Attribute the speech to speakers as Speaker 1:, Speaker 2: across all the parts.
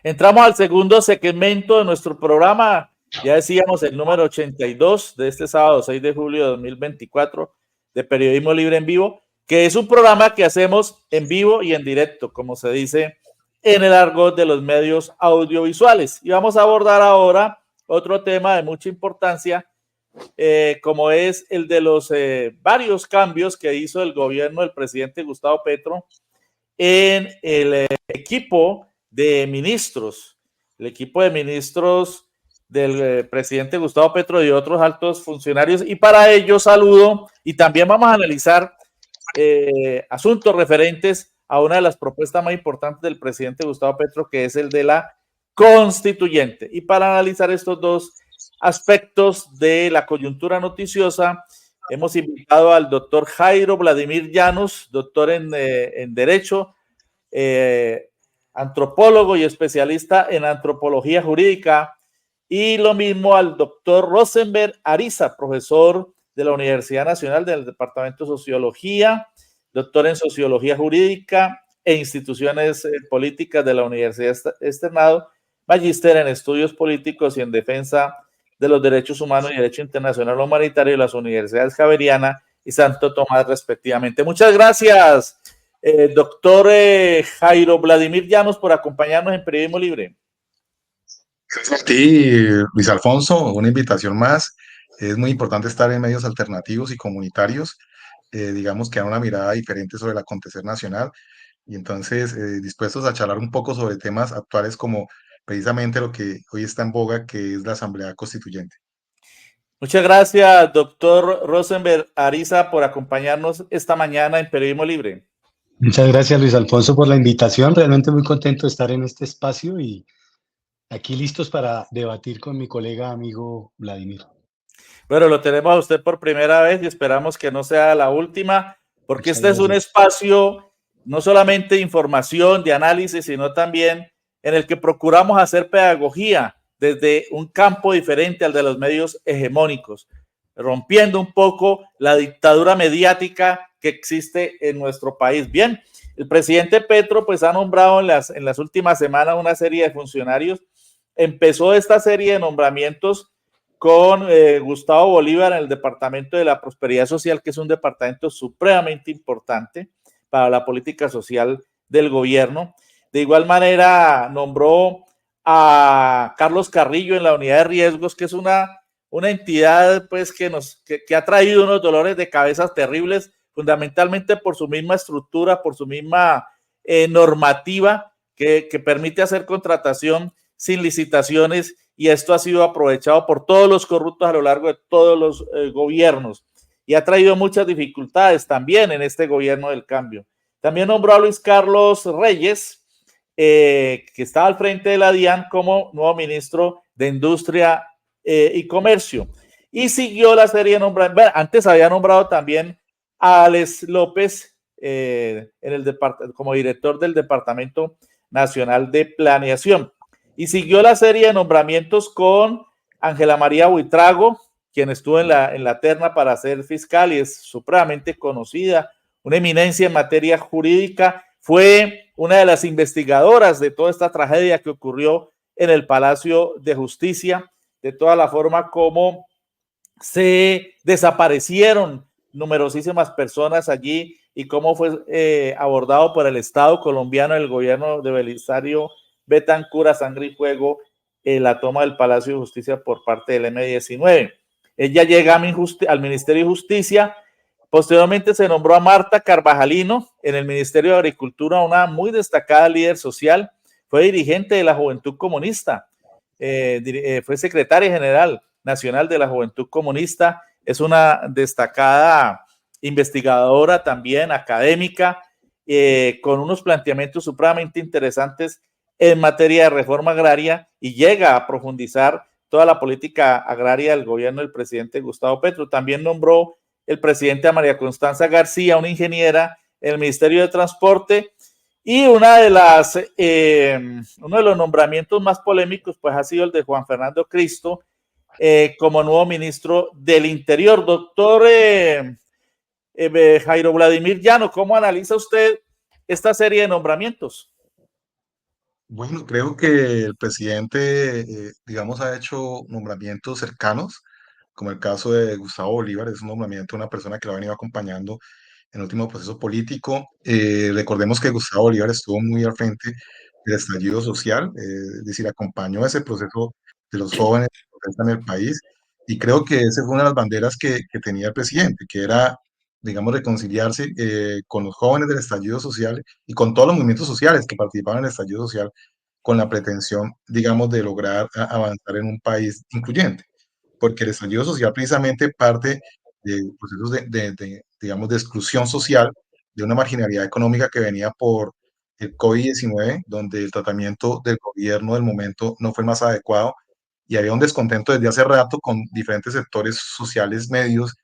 Speaker 1: Entramos al segundo segmento de nuestro programa. Ya decíamos el número 82 de este sábado 6 de julio de 2024 de Periodismo Libre en Vivo, que es un programa que hacemos en vivo y en directo, como se dice en el argot de los medios audiovisuales. Y vamos a abordar ahora otro tema de mucha importancia, como es el de los varios cambios que hizo el gobierno del presidente Gustavo Petro en el equipo de ministros, el equipo de ministros del presidente Gustavo Petro y otros altos funcionarios. Y para ello saludo y también vamos a analizar asuntos referentes a una de las propuestas más importantes del presidente Gustavo Petro, que es el de la constituyente. Y para analizar estos dos aspectos de la coyuntura noticiosa, hemos invitado al doctor Jairo Vladimir Llanos, doctor en Derecho, antropólogo y especialista en antropología jurídica, y lo mismo al doctor Rosenberg Ariza, profesor de la Universidad Nacional del Departamento de Sociología, doctor en Sociología Jurídica e Instituciones Políticas de la Universidad Externado, magíster en Estudios Políticos y en Defensa de los Derechos Humanos y Derecho Internacional Humanitario de las Universidades Javeriana y Santo Tomás, respectivamente. Muchas gracias, doctor Jairo Vladimir Llanos, por acompañarnos en Periodismo Libre.
Speaker 2: Gracias a ti, Luis Alfonso, una invitación más. Es muy importante estar en medios alternativos y comunitarios, digamos que dan una mirada diferente sobre el acontecer nacional y entonces dispuestos a charlar un poco sobre temas actuales como precisamente lo que hoy está en boga, que es la Asamblea Constituyente.
Speaker 1: Muchas gracias, doctor Rosenberg Ariza, por acompañarnos esta mañana en Periodismo Libre.
Speaker 3: Muchas gracias, Luis Alfonso, por la invitación. Realmente muy contento de estar en este espacio y aquí listos para debatir con mi colega amigo Vladimir.
Speaker 1: Bueno, lo tenemos a usted por primera vez y esperamos que no sea la última, porque
Speaker 3: Muchas
Speaker 1: este es un
Speaker 3: gracias.
Speaker 1: espacio no solamente de información, de análisis, sino también en el que procuramos hacer pedagogía desde un campo diferente al de los medios hegemónicos, rompiendo un poco la dictadura mediática que existe en nuestro país. Bien, el presidente Petro pues ha nombrado en las últimas semanas una serie de funcionarios. Empezó esta serie de nombramientos con Gustavo Bolívar en el Departamento de la Prosperidad Social, que es un departamento supremamente importante para la política social del gobierno. De igual manera, nombró a Carlos Carrillo en la unidad de riesgos, que es una entidad pues, que ha traído unos dolores de cabezas terribles, fundamentalmente por su misma estructura, por su misma normativa que permite hacer contratación sin licitaciones, y esto ha sido aprovechado por todos los corruptos a lo largo de todos los gobiernos y ha traído muchas dificultades también en este gobierno del cambio. También nombró a Luis Carlos Reyes, que estaba al frente de la DIAN como nuevo ministro de Industria y Comercio, y siguió la serie de nombramientos. Bueno, antes había nombrado también a Alex López como director del Departamento Nacional de Planeación. Y siguió la serie de nombramientos con Ángela María Buitrago, quien estuvo en la terna para ser fiscal y es supremamente conocida, una eminencia en materia jurídica. Fue una de las investigadoras de toda esta tragedia que ocurrió en el Palacio de Justicia, de toda la forma como se desaparecieron numerosísimas personas allí y cómo fue abordado por el Estado colombiano, el gobierno de Belisario Betancur, a sangre y fuego, la toma del Palacio de Justicia por parte del M-19. Ella llega al Ministerio de Justicia. Posteriormente se nombró a Marta Carvajalino en el Ministerio de Agricultura, una muy destacada líder social. Fue dirigente de la Juventud Comunista, fue secretaria general nacional de la Juventud Comunista. Es una destacada investigadora también, académica, con unos planteamientos supremamente interesantes en materia de reforma agraria, y llega a profundizar toda la política agraria del gobierno del presidente Gustavo Petro. También nombró el presidente a María Constanza García, una ingeniera en el Ministerio de Transporte, y uno de los nombramientos más polémicos pues ha sido el de Juan Fernando Cristo como nuevo ministro del Interior. Doctor Jairo Vladimir Llano, ¿cómo analiza usted esta serie de nombramientos?
Speaker 2: Bueno, creo que el presidente, digamos, ha hecho nombramientos cercanos, como el caso de Gustavo Bolívar, es un nombramiento de una persona que lo ha venido acompañando en el último proceso político. Recordemos que Gustavo Bolívar estuvo muy al frente del estallido social, es decir, acompañó ese proceso de los jóvenes que protestan en el país, y creo que esa fue una de las banderas que tenía el presidente, que era, digamos, reconciliarse con los jóvenes del estallido social y con todos los movimientos sociales que participaban en el estallido social con la pretensión, digamos, de lograr avanzar en un país incluyente, porque el estallido social precisamente parte de procesos digamos, de exclusión social, de una marginalidad económica que venía por el COVID-19, donde el tratamiento del gobierno del momento no fue el más adecuado y había un descontento desde hace rato con diferentes sectores sociales medios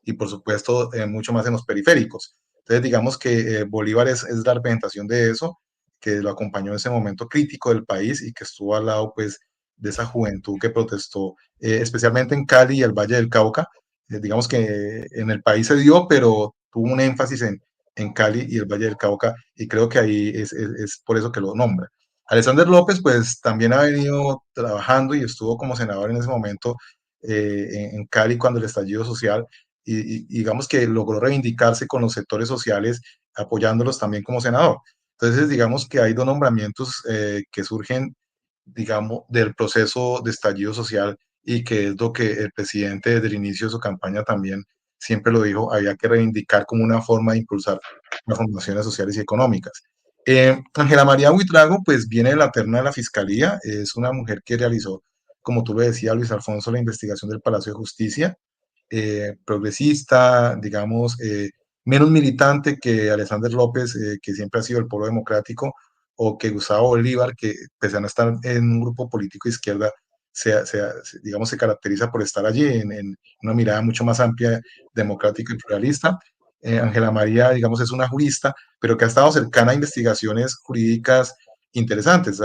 Speaker 2: y por supuesto mucho más en los periféricos. Entonces digamos que Bolívar es la representación de eso, que lo acompañó en ese momento crítico del país y que estuvo al lado pues de esa juventud que protestó, especialmente en Cali y el Valle del Cauca. Digamos que en el país se dio, pero tuvo un énfasis en Cali y el Valle del Cauca, y creo que ahí es por eso que lo nombra. Alexander López, pues también ha venido trabajando y estuvo como senador en ese momento en Cali cuando el estallido social, y digamos que logró reivindicarse con los sectores sociales, apoyándolos también como senador. Entonces, digamos que hay dos nombramientos que surgen, digamos, del proceso de estallido social y que es lo que el presidente desde el inicio de su campaña también siempre lo dijo, había que reivindicar como una forma de impulsar las formaciones sociales y económicas. Ángela María Buitrago, pues viene de la terna de la Fiscalía, es una mujer que realizó, como tú le decías, Luis Alfonso, la investigación del Palacio de Justicia, progresista, digamos, menos militante que Alexander López, que siempre ha sido el polo democrático, o que Gustavo Bolívar, que pese a no estar en un grupo político de izquierda, digamos, se caracteriza por estar allí en una mirada mucho más amplia, democrática y pluralista. Ángela María, digamos, es una jurista, pero que ha estado cercana a investigaciones jurídicas interesantes.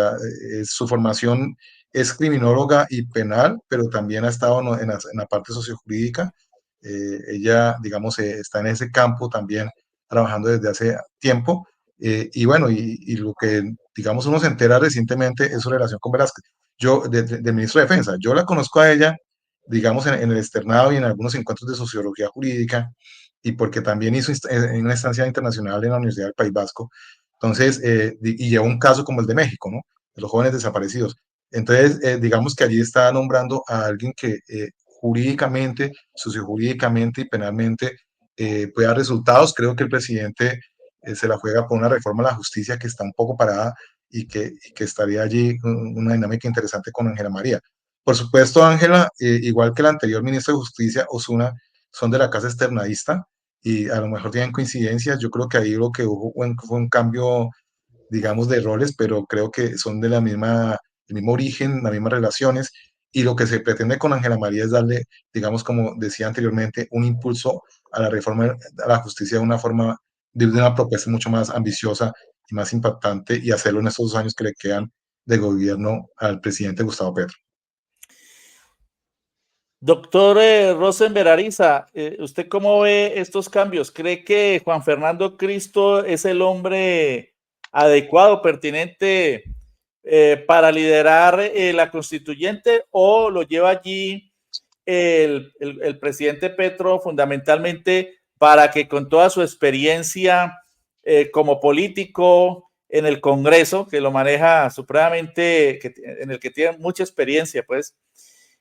Speaker 2: Su formación es criminóloga y penal, pero también ha estado en la parte sociojurídica. Ella, digamos, está en ese campo también trabajando desde hace tiempo. Y bueno, y lo que, digamos, uno se entera recientemente es su relación con Velázquez. Yo, del ministro de Defensa, yo la conozco a ella, digamos, en el externado y en algunos encuentros de sociología jurídica, y porque también hizo en una estancia internacional en la Universidad del País Vasco. Entonces, y lleva un caso como el de México, ¿no? De los jóvenes desaparecidos. Entonces, digamos que allí está nombrando a alguien que jurídicamente, sociojurídicamente y penalmente puede dar resultados. Creo que el presidente se la juega por una reforma a la justicia que está un poco parada y que estaría allí una dinámica interesante con Ángela María. Por supuesto, Ángela, igual que el anterior ministro de Justicia, Osuna, son de la casa externadista y a lo mejor tienen coincidencias. Yo creo que ahí lo que hubo fue un cambio, digamos, de roles, pero creo que son de el mismo origen, las mismas relaciones, y lo que se pretende con Ángela María es darle, digamos, como decía anteriormente, un impulso a la reforma a la justicia de una forma, de una propuesta mucho más ambiciosa y más impactante, y hacerlo en estos 2 años que le quedan de gobierno al presidente Gustavo Petro.
Speaker 1: Doctor Rosenberg Ariza, ¿usted cómo ve estos cambios? ¿Cree que Juan Fernando Cristo es el hombre adecuado, pertinente para liderar la constituyente, o lo lleva allí el presidente Petro fundamentalmente para que con toda su experiencia como político en el Congreso, que lo maneja supremamente, en el que tiene mucha experiencia, pues,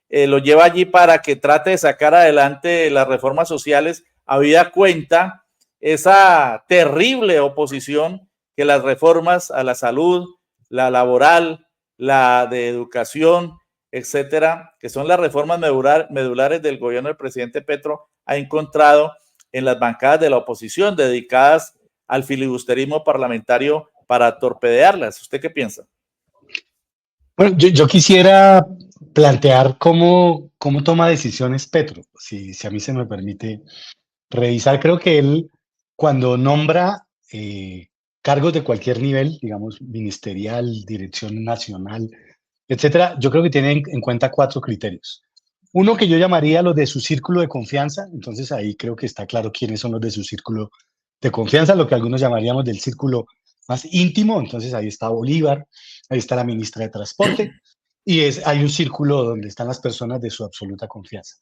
Speaker 1: lo lleva allí para que trate de sacar adelante las reformas sociales, habida cuenta esa terrible oposición que las reformas a la salud, la laboral, la de educación, etcétera, que son las reformas medulares del gobierno del presidente Petro, ha encontrado en las bancadas de la oposición dedicadas al filibusterismo parlamentario para torpedearlas. ¿Usted qué piensa?
Speaker 3: Bueno, yo quisiera plantear cómo toma decisiones Petro, si a mí se me permite revisar. Creo que él, cuando nombra cargos de cualquier nivel, digamos, ministerial, dirección nacional, etcétera, yo creo que tiene en cuenta 4 criterios. Uno que yo llamaría los de su círculo de confianza, entonces ahí creo que está claro quiénes son los de su círculo de confianza, lo que algunos llamaríamos del círculo más íntimo, entonces ahí está Bolívar, ahí está la ministra de Transporte, y hay un círculo donde están las personas de su absoluta confianza.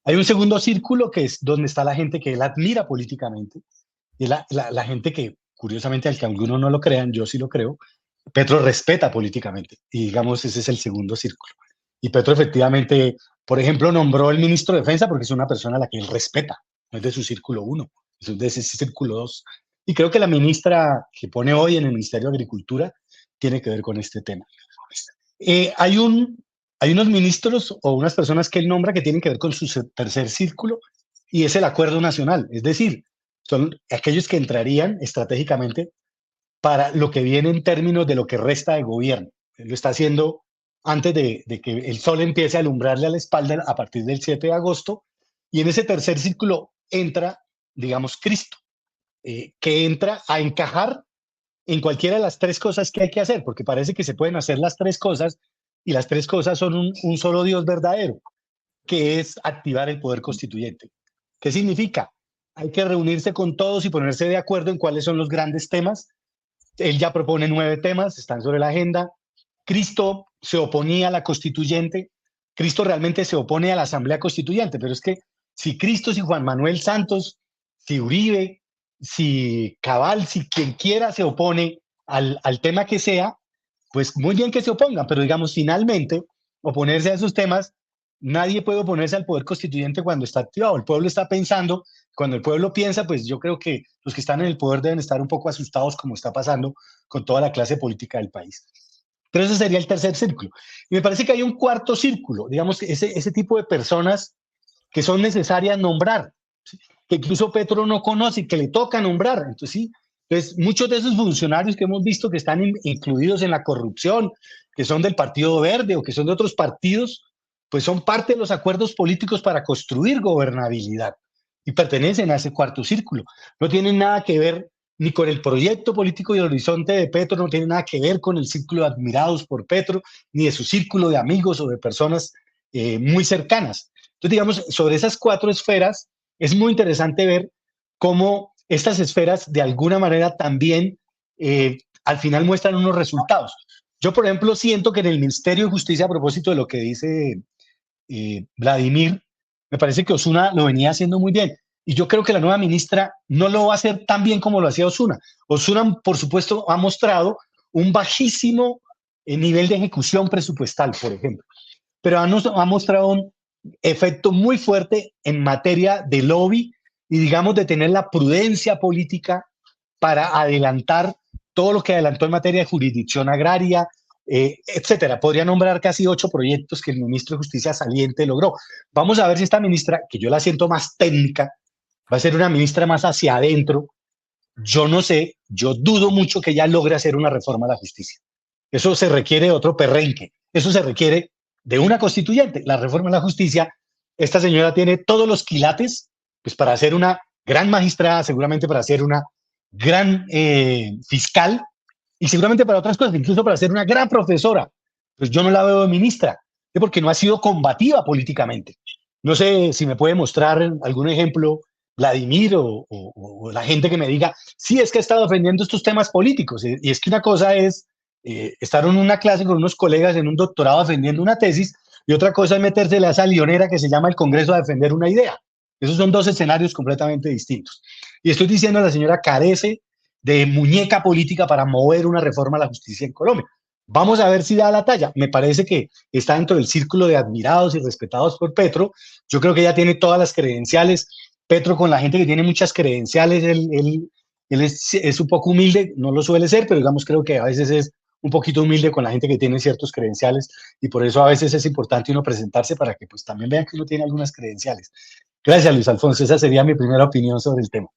Speaker 3: Hay un segundo círculo que es donde está la gente que él admira políticamente, y la gente que, curiosamente, al que algunos no lo crean, yo sí lo creo, Petro respeta políticamente, y digamos, ese es el segundo círculo. Y Petro efectivamente, por ejemplo, nombró el ministro de Defensa porque es una persona a la que él respeta, no es de su círculo 1, es de ese círculo 2. Y creo que la ministra que pone hoy en el Ministerio de Agricultura tiene que ver con este tema. Hay unos ministros o unas personas que él nombra que tienen que ver con su tercer círculo y es el acuerdo nacional, es decir, son aquellos que entrarían estratégicamente para lo que viene en términos de lo que resta de gobierno. Él lo está haciendo antes de que el sol empiece a alumbrarle a la espalda a partir del 7 de agosto y en ese tercer círculo entra, digamos, Cristo, que entra a encajar en cualquiera de las tres cosas que hay que hacer, porque parece que se pueden hacer las tres cosas y las tres cosas son un solo Dios verdadero, que es activar el poder constituyente. ¿Qué significa? Hay que reunirse con todos y ponerse de acuerdo en cuáles son los grandes temas. Él ya propone 9 temas, están sobre la agenda. Cristo se oponía a la constituyente. Cristo realmente se opone a la asamblea constituyente, pero es que si Cristo, si Juan Manuel Santos, si Uribe, si Cabal, si quien quiera se opone al tema que sea, pues muy bien que se opongan, pero digamos, finalmente, oponerse a esos temas, nadie puede oponerse al poder constituyente cuando está activado. El pueblo está pensando, cuando el pueblo piensa, pues yo creo que los que están en el poder deben estar un poco asustados como está pasando con toda la clase política del país. Pero ese sería el tercer círculo. Y me parece que hay un cuarto círculo, digamos, ese tipo de personas que son necesarias nombrar, ¿sí? Que incluso Petro no conoce y que le toca nombrar. Entonces, sí, entonces, muchos de esos funcionarios que hemos visto que están incluidos en la corrupción, que son del Partido Verde o que son de otros partidos, pues son parte de los acuerdos políticos para construir gobernabilidad y pertenecen a ese cuarto círculo. No tienen nada que ver ni con el proyecto político y el horizonte de Petro, no tiene nada que ver con el círculo de admirados por Petro, ni de su círculo de amigos o de personas muy cercanas. Entonces, digamos, sobre esas 4 esferas es muy interesante ver cómo estas esferas de alguna manera también al final muestran unos resultados. Yo, por ejemplo, siento que en el Ministerio de Justicia, a propósito de lo que dice Vladimir, me parece que Osuna lo venía haciendo muy bien. Y yo creo que la nueva ministra no lo va a hacer tan bien como lo hacía Osuna. Osuna, por supuesto, ha mostrado un bajísimo nivel de ejecución presupuestal, por ejemplo, pero ha mostrado un efecto muy fuerte en materia de lobby y, digamos, de tener la prudencia política para adelantar todo lo que adelantó en materia de jurisdicción agraria, etcétera. Podría nombrar casi 8 proyectos que el ministro de Justicia saliente logró. Vamos a ver si esta ministra, que yo la siento más técnica, va a ser una ministra más hacia adentro. Yo no sé, yo dudo mucho que ella logre hacer una reforma a la justicia. Eso se requiere de otro perrenque. Eso se requiere de una constituyente. La reforma a la justicia, esta señora tiene todos los quilates pues, para ser una gran magistrada, seguramente para ser una gran fiscal y seguramente para otras cosas, incluso para ser una gran profesora. Pues yo no la veo de ministra, porque no ha sido combativa políticamente. No sé si me puede mostrar algún ejemplo, Vladimir o la gente que me diga, sí, es que ha estado defendiendo estos temas políticos. Y es que una cosa es estar en una clase con unos colegas en un doctorado defendiendo una tesis y otra cosa es meterse a esa lionera que se llama el Congreso a defender una idea. Esos son 2 escenarios completamente distintos. Y estoy diciendo, la señora carece de muñeca política para mover una reforma a la justicia en Colombia. Vamos a ver si da la talla. Me parece que está dentro del círculo de admirados y respetados por Petro. Yo creo que ella tiene todas las credenciales. Petro, con la gente que tiene muchas credenciales, él es un poco humilde, no lo suele ser, pero digamos creo que a veces es un poquito humilde con la gente que tiene ciertos credenciales y por eso a veces es importante uno presentarse para que pues también vean que uno tiene algunas credenciales. Gracias, Luis Alfonso. Esa sería mi primera opinión sobre el tema.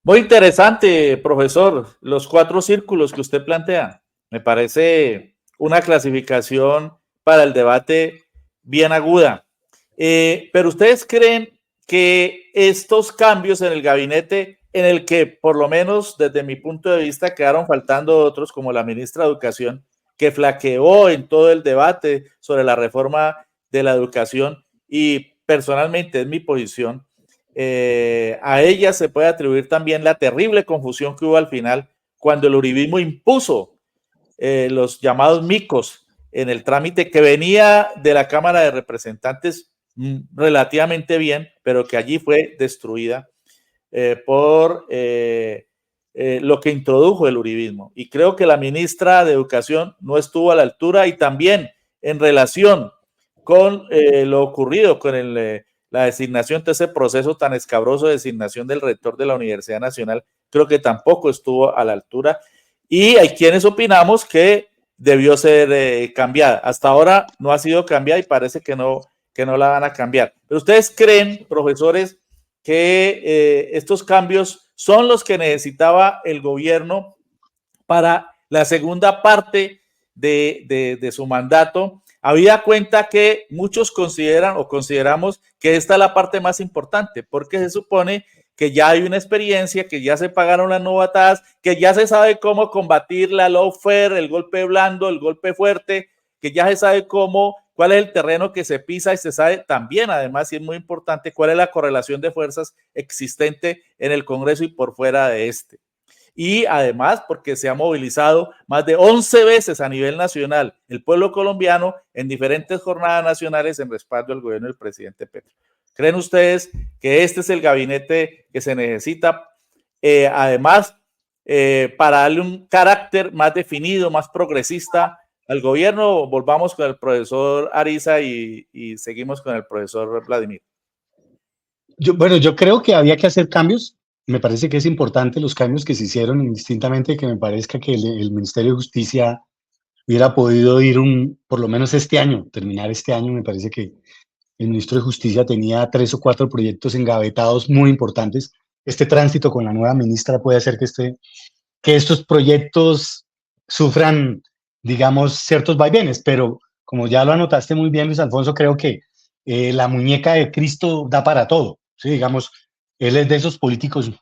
Speaker 1: Muy interesante, profesor, los 4 círculos que usted plantea. Me parece una clasificación para el debate bien aguda. Pero ustedes creen que estos cambios en el gabinete, en el que por lo menos desde mi punto de vista quedaron faltando otros, como la ministra de Educación, que flaqueó en todo el debate sobre la reforma de la educación y personalmente es mi posición, a ella se puede atribuir también la terrible confusión que hubo al final cuando el uribismo impuso los llamados micos en el trámite que venía de la Cámara de Representantes relativamente bien, pero que allí fue destruida por lo que introdujo el uribismo. Y creo que la ministra de Educación no estuvo a la altura, y también en relación con lo ocurrido con la designación de ese proceso tan escabroso de designación del rector de la Universidad Nacional, creo que tampoco estuvo a la altura. Y hay quienes opinamos que debió ser cambiada. Hasta ahora no ha sido cambiada y parece que no la van a cambiar. Pero ¿ustedes creen, profesores, que estos cambios son los que necesitaba el gobierno para la segunda parte de su mandato? Habida cuenta que muchos consideran o consideramos que esta es la parte más importante, porque se supone que ya hay una experiencia, que ya se pagaron las novatadas, que ya se sabe cómo combatir la lawfare, el golpe blando, el golpe fuerte, que ya se sabe cuál es el terreno que se pisa, y se sabe también, además, y es muy importante, cuál es la correlación de fuerzas existente en el Congreso y por fuera de este. Y además porque se ha movilizado más de 11 veces a nivel nacional el pueblo colombiano en diferentes jornadas nacionales en respaldo al gobierno del presidente Petro. ¿Creen ustedes que este es el gabinete que se necesita? Además, para darle un carácter más definido, más progresista al gobierno. Volvamos con el profesor Ariza y seguimos con el profesor Vladimir.
Speaker 3: Yo creo que había que hacer cambios. Me parece que es importante los cambios que se hicieron, indistintamente que me parezca que el Ministerio de Justicia hubiera podido ir por lo menos este año, terminar este año. Me parece que el ministro de Justicia tenía 3 o 4 proyectos engavetados muy importantes. Este tránsito con la nueva ministra puede hacer que estos proyectos sufran, digamos, ciertos vaivenes, pero como ya lo anotaste muy bien, Luis Alfonso, creo que la muñeca de Cristo da para todo, ¿sí? Digamos, él es de esos políticos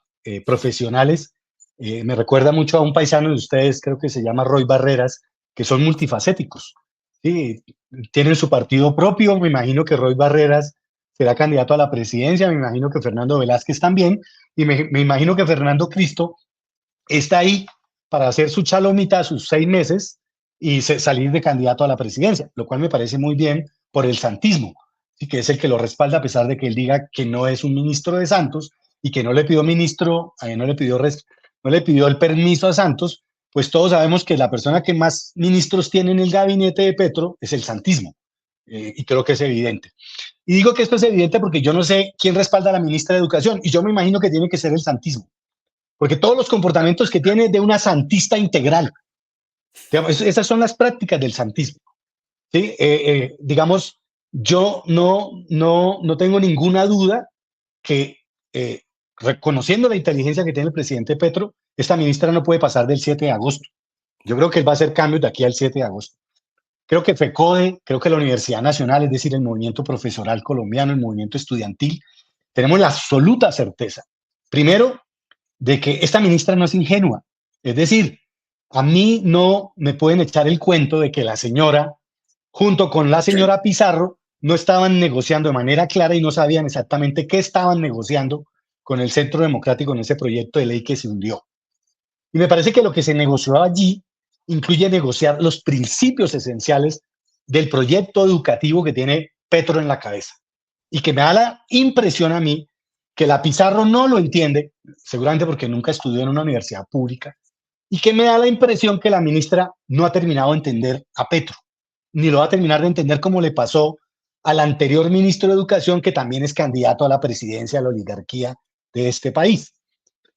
Speaker 3: profesionales. Me recuerda mucho a un paisano de ustedes, creo que se llama Roy Barreras, que son multifacéticos, ¿sí? Tienen su partido propio. Me imagino que Roy Barreras será candidato a la presidencia, me imagino que Fernando Velázquez también, y me imagino que Fernando Cristo está ahí para hacer su chalomita, sus 6 meses, y salir de candidato a la presidencia, lo cual me parece muy bien por el santismo, ¿sí? Que es el que lo respalda, a pesar de que él diga que no es un ministro de Santos y que no le pidió el permiso a Santos. Pues todos sabemos que la persona que más ministros tiene en el gabinete de Petro es el santismo, y creo que es evidente. Y digo que esto es evidente porque yo no sé quién respalda a la ministra de Educación, y yo me imagino que tiene que ser el santismo, porque todos los comportamientos que tiene de una santista integral, digamos, esas son las prácticas del santismo, ¿sí? Digamos, yo no tengo ninguna duda que, reconociendo la inteligencia que tiene el presidente Petro, esta ministra no puede pasar del 7 de agosto. Yo creo que él va a hacer cambios de aquí al 7 de agosto. Creo que FECODE, creo que la Universidad Nacional, es decir, el movimiento profesoral colombiano, el movimiento estudiantil, tenemos la absoluta certeza, primero, de que esta ministra no es ingenua. Es decir, a mí no me pueden echar el cuento de que la señora, junto con la señora Pizarro, no estaban negociando de manera clara y no sabían exactamente qué estaban negociando con el Centro Democrático en ese proyecto de ley que se hundió. Y me parece que lo que se negoció allí incluye negociar los principios esenciales del proyecto educativo que tiene Petro en la cabeza. Y que me da la impresión a mí que la Pizarro no lo entiende, seguramente porque nunca estudió en una universidad pública, y que me da la impresión que la ministra no ha terminado de entender a Petro, ni lo va a terminar de entender, como le pasó al anterior ministro de Educación, que también es candidato a la presidencia de la oligarquía de este país.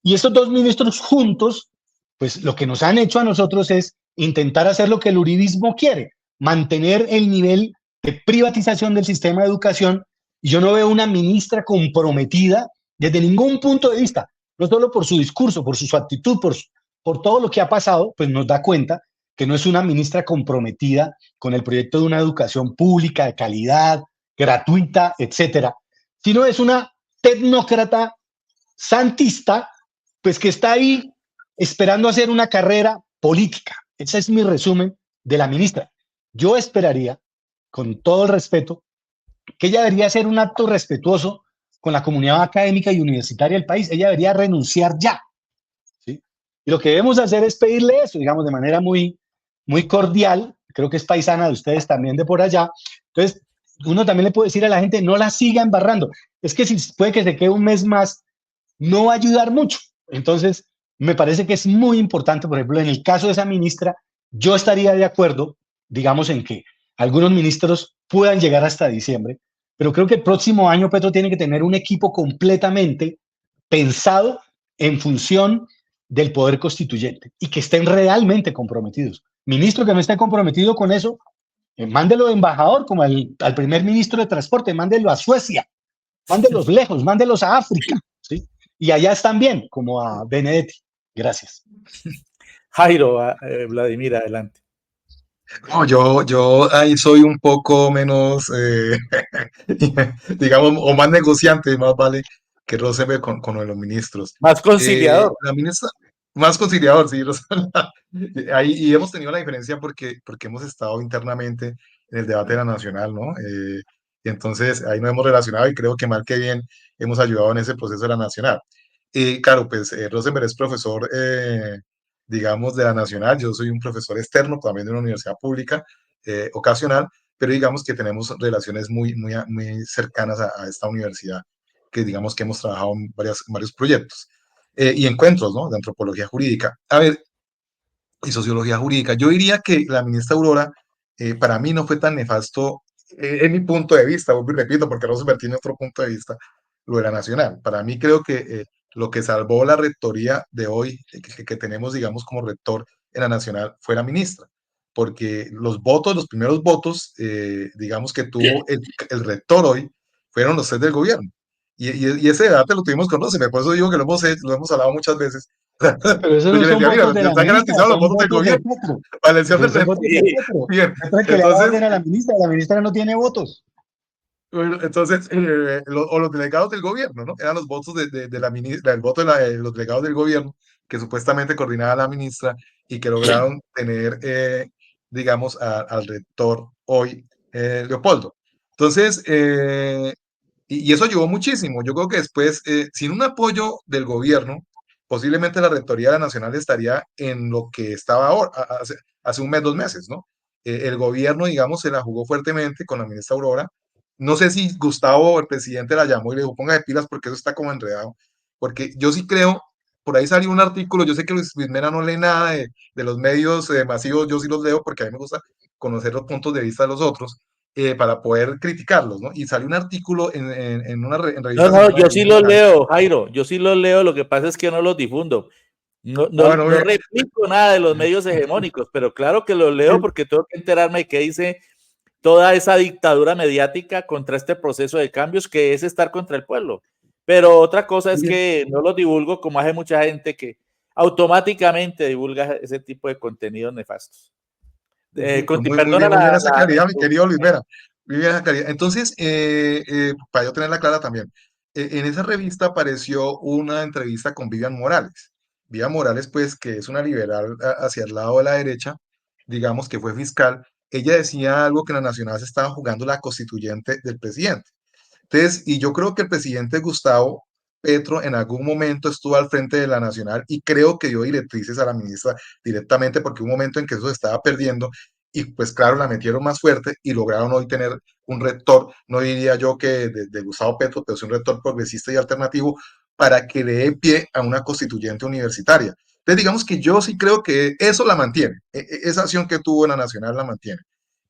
Speaker 3: Y estos dos ministros juntos, pues lo que nos han hecho a nosotros es intentar hacer lo que el uribismo quiere, mantener el nivel de privatización del sistema de educación. Y yo no veo una ministra comprometida desde ningún punto de vista, no solo por su discurso, por su actitud, por todo lo que ha pasado, pues nos da cuenta que no es una ministra comprometida con el proyecto de una educación pública, de calidad, gratuita, etcétera, sino es una tecnócrata santista, pues que está ahí esperando hacer una carrera política. Ese es mi resumen de la ministra. Yo esperaría, con todo el respeto, que ella debería hacer un acto respetuoso con la comunidad académica y universitaria del país. Ella debería renunciar ya, ¿sí? Y lo que debemos hacer es pedirle eso, digamos, de manera muy, muy cordial. Creo que es paisana de ustedes también de por allá. Entonces, uno también le puede decir a la gente, no la siga embarrando. Es que si puede que se quede un mes más, no va a ayudar mucho. Entonces, me parece que es muy importante, por ejemplo, en el caso de esa ministra, yo estaría de acuerdo, digamos, en que algunos ministros puedan llegar hasta diciembre, pero creo que el próximo año Petro tiene que tener un equipo completamente pensado en función del poder constituyente y que estén realmente comprometidos. Ministro que no esté comprometido con eso, mándelo de embajador como al primer ministro de transporte, mándelo a Suecia, mándelos lejos, mándelos a África, ¿sí? Y allá están bien, como a Benedetti. Gracias.
Speaker 1: Jairo, Vladimir, adelante.
Speaker 2: No, yo ahí soy un poco menos, digamos, o más negociante, más vale que Rosenberg con los ministros.
Speaker 1: Más conciliador.
Speaker 2: La ministra, más conciliador, sí, ahí, y hemos tenido la diferencia porque hemos estado internamente en el debate de la nacional, ¿no? Y entonces ahí nos hemos relacionado y creo que mal que bien hemos ayudado en ese proceso de la nacional. Y claro, pues Rosenberg es profesor, digamos, de la nacional. Yo soy un profesor externo también de una universidad pública, ocasional, pero digamos que tenemos relaciones muy cercanas a esta universidad, que digamos que hemos trabajado en varios proyectos y encuentros, ¿no? De antropología jurídica. A ver, y sociología jurídica. Yo diría que la ministra Aurora, para mí no fue tan nefasto, en mi punto de vista, vuelvo y repito, porque Rosenberg tiene otro punto de vista, lo de la nacional. Para mí creo que lo que salvó la rectoría de hoy, que tenemos, digamos, como rector en la nacional, fue la ministra, porque los votos, los primeros votos, digamos, que tuvo el rector hoy, fueron los 3 del gobierno. Y ese debate lo tuvimos con Rosenberg, por eso digo que lo hemos hablado muchas veces.
Speaker 3: Pero esos
Speaker 2: Pues
Speaker 3: no
Speaker 2: yo le
Speaker 3: son
Speaker 2: decía, mira,
Speaker 3: votos de
Speaker 2: ya
Speaker 3: la
Speaker 2: están
Speaker 3: ministra,
Speaker 2: garantizados los
Speaker 3: son
Speaker 2: votos del
Speaker 3: votos de
Speaker 2: gobierno
Speaker 3: Petro.
Speaker 2: para la elección del
Speaker 3: Esos son votos de
Speaker 1: Sí.
Speaker 3: Petro.
Speaker 2: Bien,
Speaker 3: Petro es el que le da
Speaker 2: entonces,
Speaker 3: orden a la ministra no tiene votos.
Speaker 2: bueno, entonces o los delegados del gobierno, ¿no? Eran los votos de la ministra, el voto de los delegados del gobierno que supuestamente coordinaba la ministra y que lograron tener, digamos, al rector hoy, Leopoldo. Entonces, y eso ayudó muchísimo. Yo creo que después, sin un apoyo del gobierno, posiblemente la Rectoría de la Nacional estaría en lo que estaba ahora, hace un mes, 2 meses, ¿no? El gobierno, digamos, se la jugó fuertemente con la ministra Aurora. No sé si Gustavo, el presidente, la llamó y le dijo, ponga de pilas porque eso está como enredado. Porque yo sí creo, por ahí salió un artículo, yo sé que Luis Mera no lee nada de los medios masivos, yo sí los leo porque a mí me gusta conocer los puntos de vista de los otros para poder criticarlos, ¿no? Y salió un artículo en una en
Speaker 1: No,
Speaker 2: revista
Speaker 1: no,
Speaker 2: cercana
Speaker 1: yo
Speaker 2: de
Speaker 1: sí
Speaker 2: Luis
Speaker 1: los
Speaker 2: Mera.
Speaker 1: leo, Jairo, yo sí los leo, lo que pasa es que no los difundo. No,
Speaker 2: Ah,
Speaker 1: no,
Speaker 2: bueno,
Speaker 1: no
Speaker 2: bien.
Speaker 1: replico nada de los medios hegemónicos, pero claro que los leo porque tengo que enterarme de qué dice toda esa dictadura mediática contra este proceso de cambios que es estar contra el pueblo. Pero otra cosa es
Speaker 2: Bien.
Speaker 1: que no los divulgo como hace mucha gente que automáticamente divulga ese tipo de contenidos nefastos.
Speaker 2: Muy
Speaker 1: Perdona
Speaker 2: bien, muy bien esa
Speaker 1: la
Speaker 2: claridad, mi querido Luis Vera. Muy bien esa claridad. Entonces, para yo tenerla clara también, en esa revista apareció una entrevista con Vivian Morales. Vivian Morales, pues, que es una liberal hacia el lado de la derecha, digamos que fue fiscal. Ella decía algo que en la Nacional se estaba jugando la constituyente del presidente. Entonces, y yo creo que el presidente Gustavo Petro en algún momento estuvo al frente de la Nacional y creo que dio directrices a la ministra directamente porque hubo un momento en que eso se estaba perdiendo y pues claro, la metieron más fuerte y lograron hoy tener un rector, no diría yo que de Gustavo Petro, pero es un rector progresista y alternativo para que le dé pie a una constituyente universitaria. Entonces, digamos que yo sí creo que eso la mantiene, esa acción que tuvo en la Nacional la mantiene.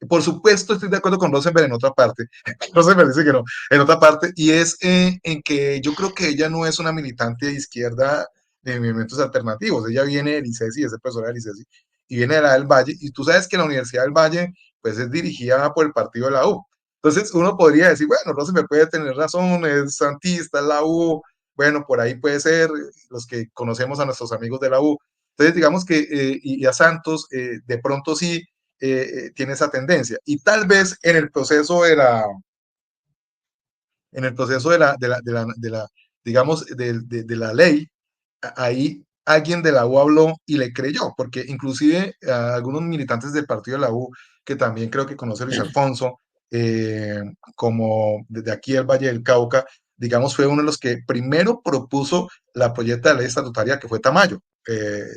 Speaker 2: Por supuesto, estoy de acuerdo con Rosenberg en otra parte. Rosenberg dice que no, en otra parte, y es en que yo creo que ella no es una militante de izquierda de movimientos alternativos. Ella viene del ICESI, es profesora del ICESI, y viene de la del Valle, y tú sabes que la Universidad del Valle, pues es dirigida por el partido de la U. Entonces, uno podría decir, bueno, Rosenberg puede tener razón, es santista, es la U, bueno, por ahí puede ser, los que conocemos a nuestros amigos de la U. Entonces, digamos que, y a Santos, de pronto sí, tiene esa tendencia. Y tal vez en el proceso digamos, de la ley, ahí alguien de la U habló y le creyó, porque inclusive algunos militantes del partido de la U, que también creo que conoce Luis Alfonso, como desde aquí el Valle del Cauca, digamos, fue uno de los que primero propuso la proyecta de ley estatutaria que fue Tamayo.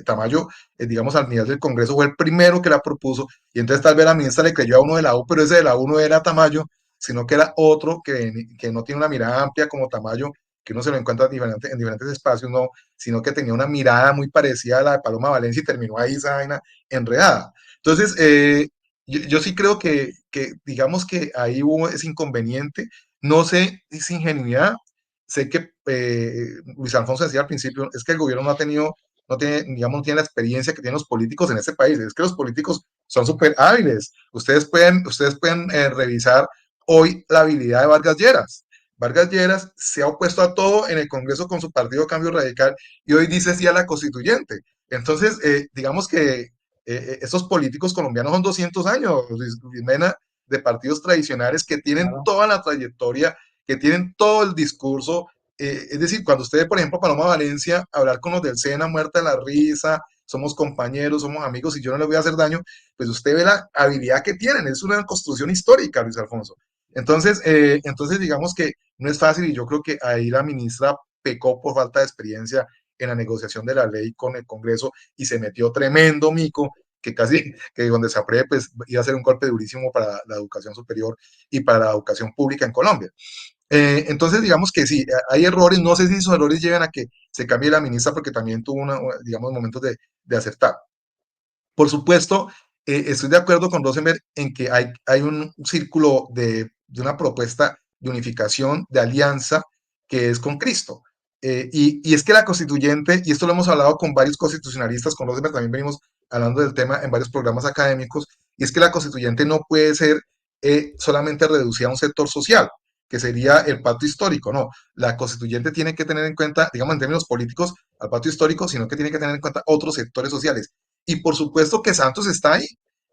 Speaker 2: Tamayo, digamos, al nivel del Congreso, fue el primero que la propuso, y entonces tal vez la ministra le creyó a uno de la U, pero ese de la U no era Tamayo, sino que era otro que no tiene una mirada amplia como Tamayo, que uno se lo encuentra en diferentes espacios, no, sino que tenía una mirada muy parecida a la de Paloma Valencia y terminó ahí esa vaina enredada. Entonces, yo sí creo que, digamos que ahí hubo ese inconveniente, no sé, es ingenuidad, sé que Luis Alfonso decía al principio, es que el gobierno no tiene, digamos, no tiene la experiencia que tienen los políticos en este país, es que los políticos son súper hábiles, ustedes pueden revisar hoy la habilidad de Vargas Lleras. Vargas Lleras se ha opuesto a todo en el Congreso con su partido Cambio Radical y hoy dice sí a la constituyente. Entonces, digamos que estos políticos colombianos son 200 años, Luis Mena, de partidos tradicionales que tienen
Speaker 3: Claro.
Speaker 2: toda la trayectoria, que tienen todo el discurso. Es decir, cuando usted, por ejemplo, Paloma Valencia, hablar con los del SENA, muerta de la risa, somos compañeros, somos amigos y yo no le voy a hacer daño, pues usted ve la habilidad que tienen, es una construcción histórica, Luis Alfonso. Entonces digamos que no es fácil y yo creo que ahí la ministra pecó por falta de experiencia en la negociación de la ley con el Congreso y se metió tremendo mico que casi que donde se apruebe pues iba a ser un golpe durísimo para la educación superior y para la educación pública en Colombia. Entonces digamos que sí, hay errores, no sé si esos errores llegan a que se cambie la ministra porque también tuvo digamos momentos de acertar. Por supuesto, estoy de acuerdo con Rosenberg en que hay un círculo de una propuesta de unificación, de alianza, que es con Cristo. Y es que la constituyente, y esto lo hemos hablado con varios constitucionalistas, con Rosenberg también venimos hablando del tema en varios programas académicos, y es que la constituyente no puede ser solamente reducida a un sector social, que sería el pacto histórico, no. La constituyente tiene que tener en cuenta, digamos en términos políticos, al pacto histórico, sino que tiene que tener en cuenta otros sectores sociales. Y por supuesto que Santos está ahí.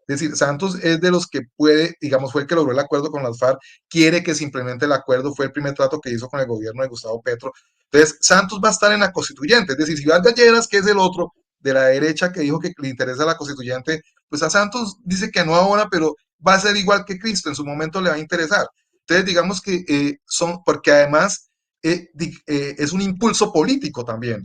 Speaker 2: Es decir, Santos es de los que puede, digamos, fue el que logró el acuerdo con las FARC, quiere que se implemente el acuerdo, fue el primer trato que hizo con el gobierno de Gustavo Petro. Entonces, Santos va a estar en la constituyente. Es decir, si Vargas Lleras, que es el otro de la derecha que dijo que le interesa la constituyente, pues a Santos dice que no ahora, pero va a ser igual que Cristo, en su momento le va a interesar. Entonces, digamos que porque además es un impulso político también.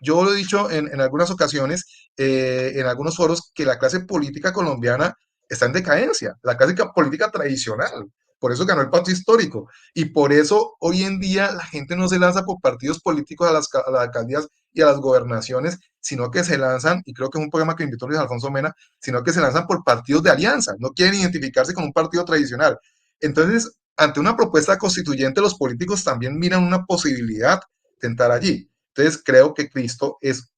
Speaker 2: Yo lo he dicho en algunas ocasiones, en algunos foros, que la clase política colombiana está en decadencia, la clase política tradicional. Por eso ganó el pacto histórico. Y por eso hoy en día la gente no se lanza por partidos políticos a las alcaldías y a las gobernaciones, sino que se lanzan, y creo que es un programa que invitó Luis Alfonso Mena, sino que se lanzan por partidos de alianza. No quieren identificarse con un partido tradicional. Entonces, ante una propuesta constituyente, los políticos también miran una posibilidad de entrar allí. Entonces, creo que Cristo es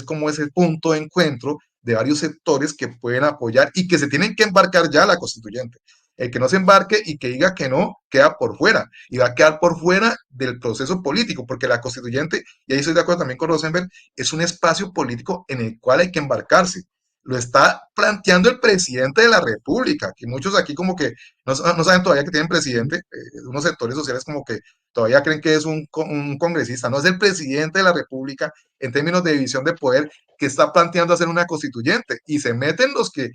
Speaker 2: como ese punto de encuentro de varios sectores que pueden apoyar y que se tienen que embarcar ya a la constituyente. El que no se embarque y que diga que no, queda por fuera y va a quedar por fuera del proceso político, porque la constituyente, y ahí estoy de acuerdo también con Rosenberg, es un espacio político en el cual hay que embarcarse. Lo está planteando el presidente de la República, que muchos aquí como que no saben todavía que tienen presidente, unos sectores sociales como que todavía creen que es un congresista, no es el presidente de la República en términos de división de poder que está planteando hacer una constituyente y se meten los que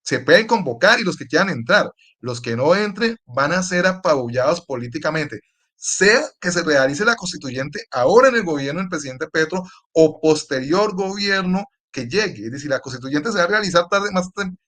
Speaker 2: se pueden convocar y los que quieran entrar. Los que no entren van a ser apabullados políticamente, sea que se realice la constituyente ahora en el gobierno del presidente Petro o posterior gobierno que llegue. Es decir, la constituyente se va a realizar tarde,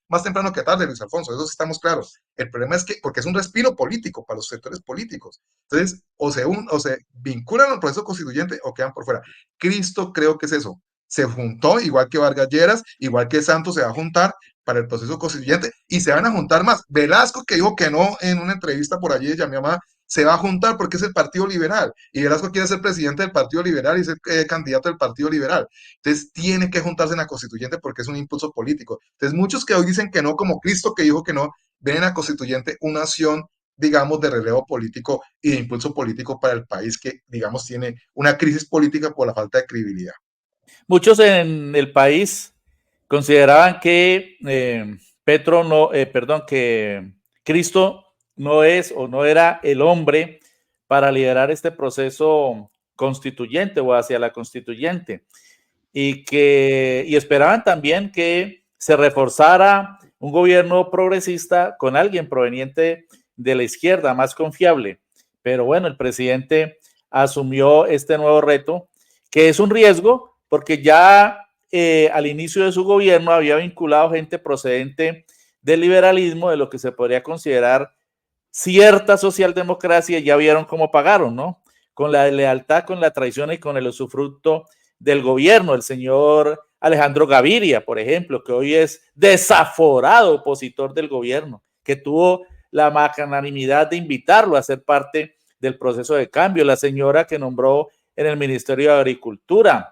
Speaker 2: más temprano que tarde, Luis Alfonso, eso sí estamos claros. El problema es que, porque es un respiro político para los sectores políticos. Entonces, o se vinculan al proceso constituyente o quedan por fuera. Cristo creo que es eso. Se juntó, igual que Vargas Lleras, igual que Santos se va a juntar para el proceso constituyente y se van a juntar más. Velasco, que dijo que no en una entrevista por allí de Llamada, se va a juntar porque es el Partido Liberal y Velasco quiere ser presidente del Partido Liberal y ser candidato del Partido Liberal. Entonces tiene que juntarse en la constituyente porque es un impulso político. Entonces muchos que hoy dicen que no, como Cristo que dijo que no, ven en la constituyente una acción, digamos, de relevo político y de impulso político para el país que, digamos, tiene una crisis política por la falta de credibilidad.
Speaker 1: Muchos en el país consideraban que que Cristo no es o no era el hombre para liderar este proceso constituyente o hacia la constituyente y esperaban también que se reforzara un gobierno progresista con alguien proveniente de la izquierda, más confiable. Pero bueno, el presidente asumió este nuevo reto, que es un riesgo, porque ya al inicio de su gobierno había vinculado gente procedente del liberalismo, de lo que se podría considerar cierta socialdemocracia. Ya vieron cómo pagaron, ¿no? Con la lealtad, con la traición y con el usufructo del gobierno. El señor Alejandro Gaviria, por ejemplo, que hoy es desaforado opositor del gobierno, que tuvo la magnanimidad de invitarlo a ser parte del proceso de cambio. La señora que nombró en el Ministerio de Agricultura,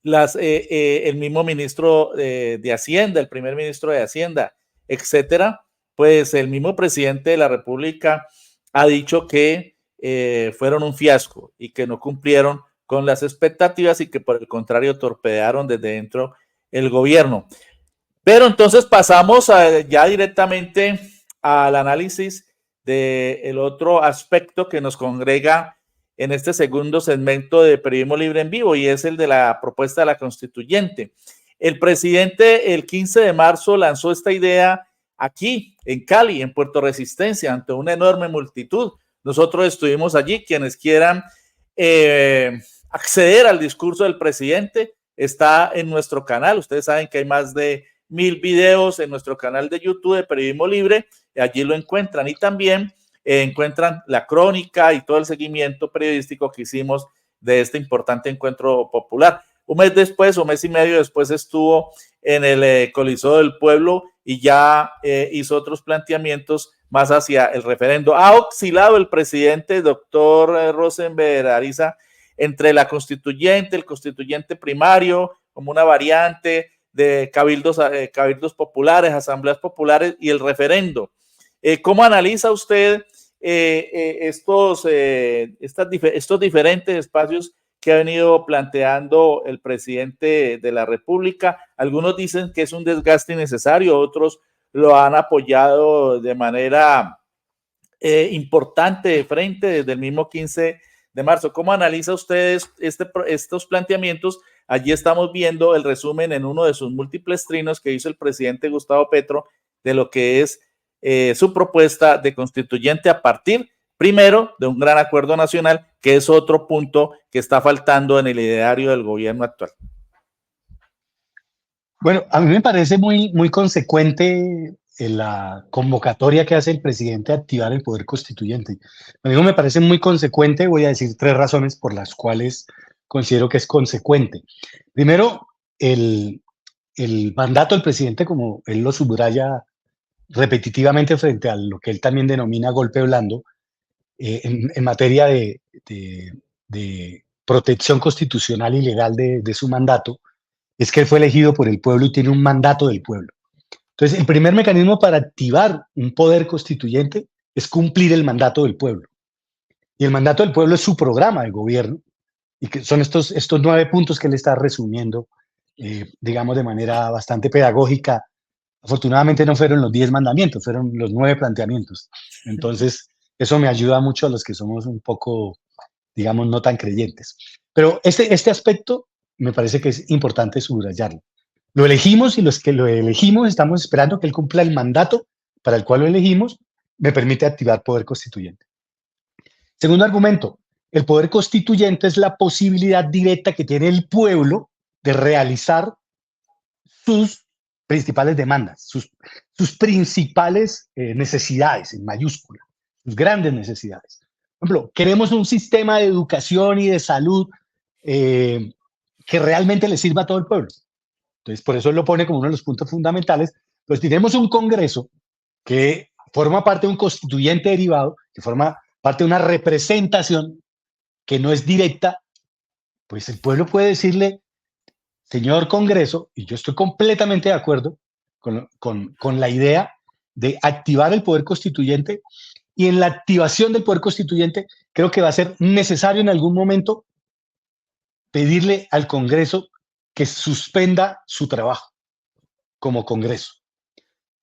Speaker 1: el mismo ministro de Hacienda, el primer ministro de Hacienda, etcétera. Pues el mismo presidente de la República ha dicho que fueron un fiasco y que no cumplieron con las expectativas y que por el contrario torpedearon desde dentro el gobierno. Pero entonces pasamos ya directamente al análisis del otro aspecto que nos congrega en este segundo segmento de Periodismo Libre en Vivo, y es el de la propuesta de la constituyente. El presidente el 15 de marzo lanzó esta idea aquí en Cali, en Puerto Resistencia, ante una enorme multitud. Nosotros estuvimos allí. Quienes quieran acceder al discurso del presidente, está en nuestro canal. Ustedes saben que hay más de 1000 videos en nuestro canal de YouTube de Periodismo Libre, y allí lo encuentran. Y también encuentran la crónica y todo el seguimiento periodístico que hicimos de este importante encuentro popular. Un mes después, o mes y medio después, estuvo en el Coliseo del Pueblo y ya hizo otros planteamientos más hacia el referendo. Ha oscilado el presidente, doctor Rosenberg Ariza, entre la constituyente, el constituyente primario, como una variante de cabildos populares, asambleas populares, y el referendo. ¿Cómo analiza usted estos diferentes espacios que ha venido planteando el presidente de la República? Algunos dicen que es un desgaste innecesario, otros lo han apoyado de manera importante de frente desde el mismo 15 de marzo. ¿Cómo analiza usted estos planteamientos? Allí estamos viendo el resumen en uno de sus múltiples trinos que hizo el presidente Gustavo Petro de lo que es su propuesta de constituyente a partir, primero, de un gran acuerdo nacional, que es otro punto que está faltando en el ideario del gobierno actual.
Speaker 3: Bueno, a mí me parece muy consecuente la convocatoria que hace el presidente a activar el poder constituyente. A mí me parece muy consecuente. Voy a decir 3 razones por las cuales considero que es consecuente. Primero, el mandato del presidente, como él lo subraya repetitivamente frente a lo que él también denomina golpe blando, en materia de protección constitucional y legal de su mandato, es que él fue elegido por el pueblo y tiene un mandato del pueblo. Entonces, el primer mecanismo para activar un poder constituyente es cumplir el mandato del pueblo. Y el mandato del pueblo es su programa de gobierno, y que son estos 9 puntos que él está resumiendo, digamos, de manera bastante pedagógica. Afortunadamente no fueron los 10 mandamientos, fueron los 9 planteamientos. Entonces, eso me ayuda mucho a los que somos un poco, digamos, no tan creyentes. Pero este aspecto me parece que es importante subrayarlo. Lo elegimos, y los que lo elegimos estamos esperando que él cumpla el mandato para el cual lo elegimos. Me permite activar poder constituyente. Segundo argumento, el poder constituyente es la posibilidad directa que tiene el pueblo de realizar sus principales demandas, sus principales necesidades, en mayúscula, sus grandes necesidades. Por ejemplo, queremos un sistema de educación y de salud que realmente le sirva a todo el pueblo. Entonces, por eso él lo pone como uno de los puntos fundamentales. Pues tenemos un Congreso que forma parte de un constituyente derivado, que forma parte de una representación que no es directa. Pues el pueblo puede decirle: señor Congreso, y yo estoy completamente de acuerdo con la idea de activar el poder constituyente, y en la activación del poder constituyente creo que va a ser necesario en algún momento pedirle al Congreso que suspenda su trabajo como Congreso.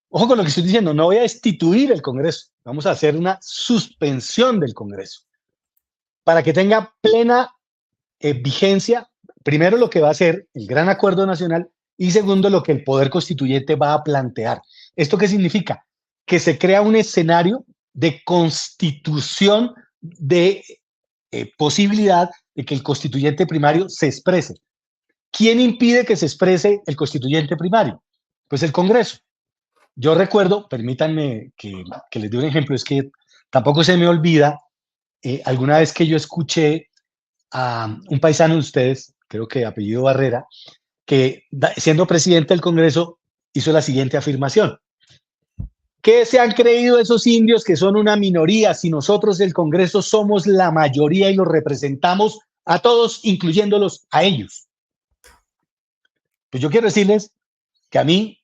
Speaker 3: Ojo con lo que estoy diciendo, no voy a destituir el Congreso, vamos a hacer una suspensión del Congreso para que tenga plena vigencia. Primero, lo que va a ser el gran acuerdo nacional, y segundo, lo que el poder constituyente va a plantear. ¿Esto qué significa? Que se crea un escenario de constitución, de posibilidad de que el constituyente primario se exprese. ¿quién impide que se exprese el constituyente primario? Pues el Congreso. Yo recuerdo, permítanme que les dé un ejemplo, es que tampoco se me olvida, alguna vez que yo escuché a un paisano de ustedes, creo que apellido Barrera, que siendo presidente del Congreso hizo la siguiente afirmación. ¿Qué se han creído esos indios que son una minoría si nosotros del Congreso somos la mayoría y los representamos a todos, incluyéndolos a ellos? Pues yo quiero decirles que a mí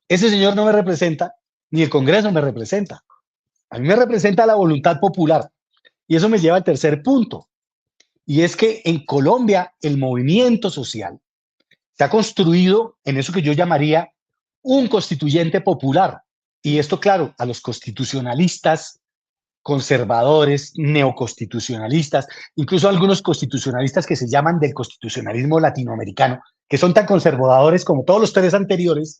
Speaker 3: ese señor no me representa, ni el Congreso me representa. A mí me representa la voluntad popular. Y eso me lleva al tercer punto. Y es que en Colombia el movimiento social se ha construido en eso que yo llamaría un constituyente popular. Y esto, claro, a los constitucionalistas, conservadores, neoconstitucionalistas, incluso algunos constitucionalistas que se llaman del constitucionalismo latinoamericano, que son tan conservadores como todos los tres anteriores,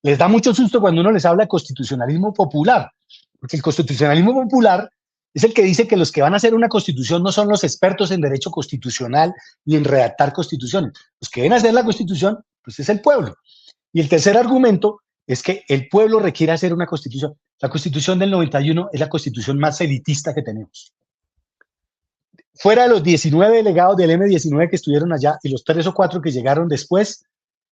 Speaker 3: les da mucho susto cuando uno les habla de constitucionalismo popular, porque el constitucionalismo popular es el que dice que los que van a hacer una constitución no son los expertos en derecho constitucional ni en redactar constituciones. Los que ven a hacer la constitución, pues es el pueblo. Y el tercer argumento es que el pueblo requiere hacer una constitución. La constitución del 91 es la constitución más elitista que tenemos. Fuera de los 19 delegados del M19 que estuvieron allá y los 3 o 4 que llegaron después,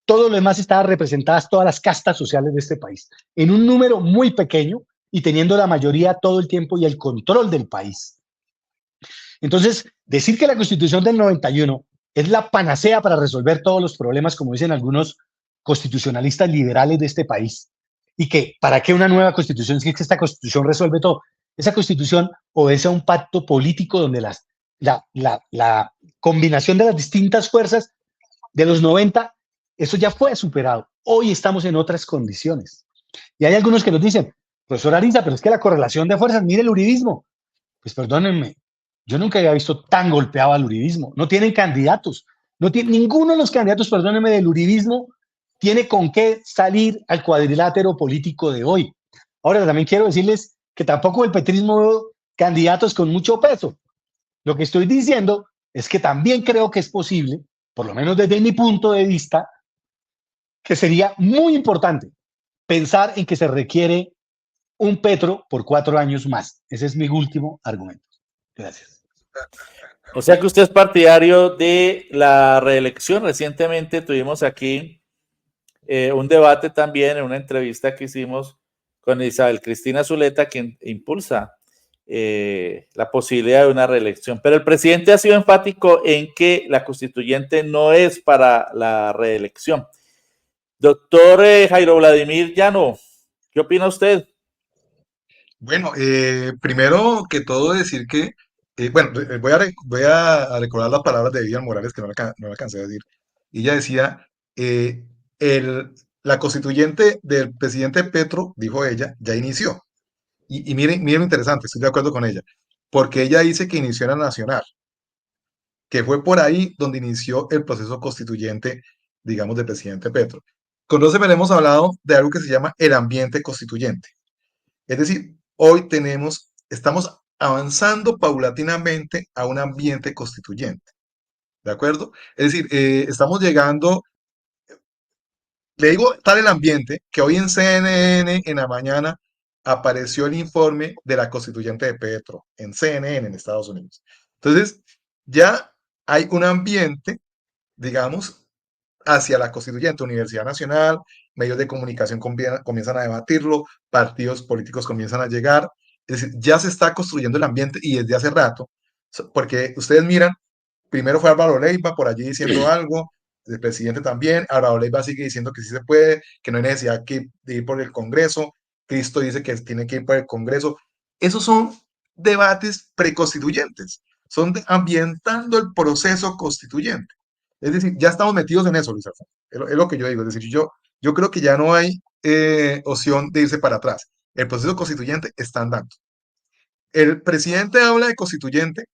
Speaker 3: todo lo demás estaban representadas todas las castas sociales de este país, en un número muy pequeño y teniendo la mayoría todo el tiempo y el control del país. Entonces, decir que la Constitución del 91 es la panacea para resolver todos los problemas, como dicen algunos constitucionalistas liberales de este país, y que para qué una nueva Constitución si es que esta Constitución resuelve todo. Esa Constitución obedece a un pacto político donde la combinación de las distintas fuerzas de los 90, eso ya fue superado. Hoy estamos en otras condiciones. Y hay algunos que nos dicen, profesor Ariza, pero es que la correlación de fuerzas, mire el uribismo. Pues perdónenme, yo nunca había visto tan golpeado al uribismo. No tienen candidatos. No tiene, ninguno de los candidatos, perdónenme, del uribismo tiene con qué salir al cuadrilátero político de hoy. Ahora, también quiero decirles que tampoco el petrismo veo candidatos con mucho peso. Lo que estoy diciendo es que también creo que es posible, por lo menos desde mi punto de vista, que sería muy importante pensar en que se requiere un Petro por 4 años más. Ese es mi último argumento. Gracias.
Speaker 1: O sea que usted es partidario de la reelección. Recientemente tuvimos aquí un debate también en una entrevista que hicimos con Isabel Cristina Zuleta, quien impulsa la posibilidad de una reelección. Pero el presidente ha sido enfático en que la constituyente no es para la reelección. Doctor Jairo Vladimir Llano, ¿qué opina usted?
Speaker 2: Bueno, primero que todo decir que, bueno, voy a recordar las palabras de Vivian Morales que no la alcancé a decir. Ella decía, eh, el, la constituyente del presidente Petro, dijo ella, ya inició. Y miren lo interesante, estoy de acuerdo con ella, porque ella dice que inició en la nacional, que fue por ahí donde inició el proceso constituyente, digamos, del presidente Petro. Con Rosemary hemos hablado de algo que se llama el ambiente constituyente. Es decir, hoy estamos avanzando paulatinamente a un ambiente constituyente, ¿de acuerdo? Es decir, estamos llegando, le digo tal el ambiente, que hoy en CNN, en la mañana, apareció el informe de la constituyente de Petro, en CNN, en Estados Unidos. Entonces, ya hay un ambiente, digamos, hacia la constituyente, Universidad Nacional, medios de comunicación comienzan a debatirlo, partidos políticos comienzan a llegar, es decir, ya se está construyendo el ambiente y desde hace rato, porque ustedes miran, primero fue Álvaro Leiva por allí diciendo algo, el presidente también, Álvaro Leiva sigue diciendo que sí se puede, que no hay necesidad de ir por el Congreso, Cristo dice que tiene que ir por el Congreso, esos son debates preconstituyentes, son ambientando el proceso constituyente. Es decir, ya estamos metidos en eso, Luis Alfonso. Es lo que yo digo. Es decir, yo creo que ya no hay opción de irse para atrás. El proceso constituyente está andando. El presidente habla de constituyente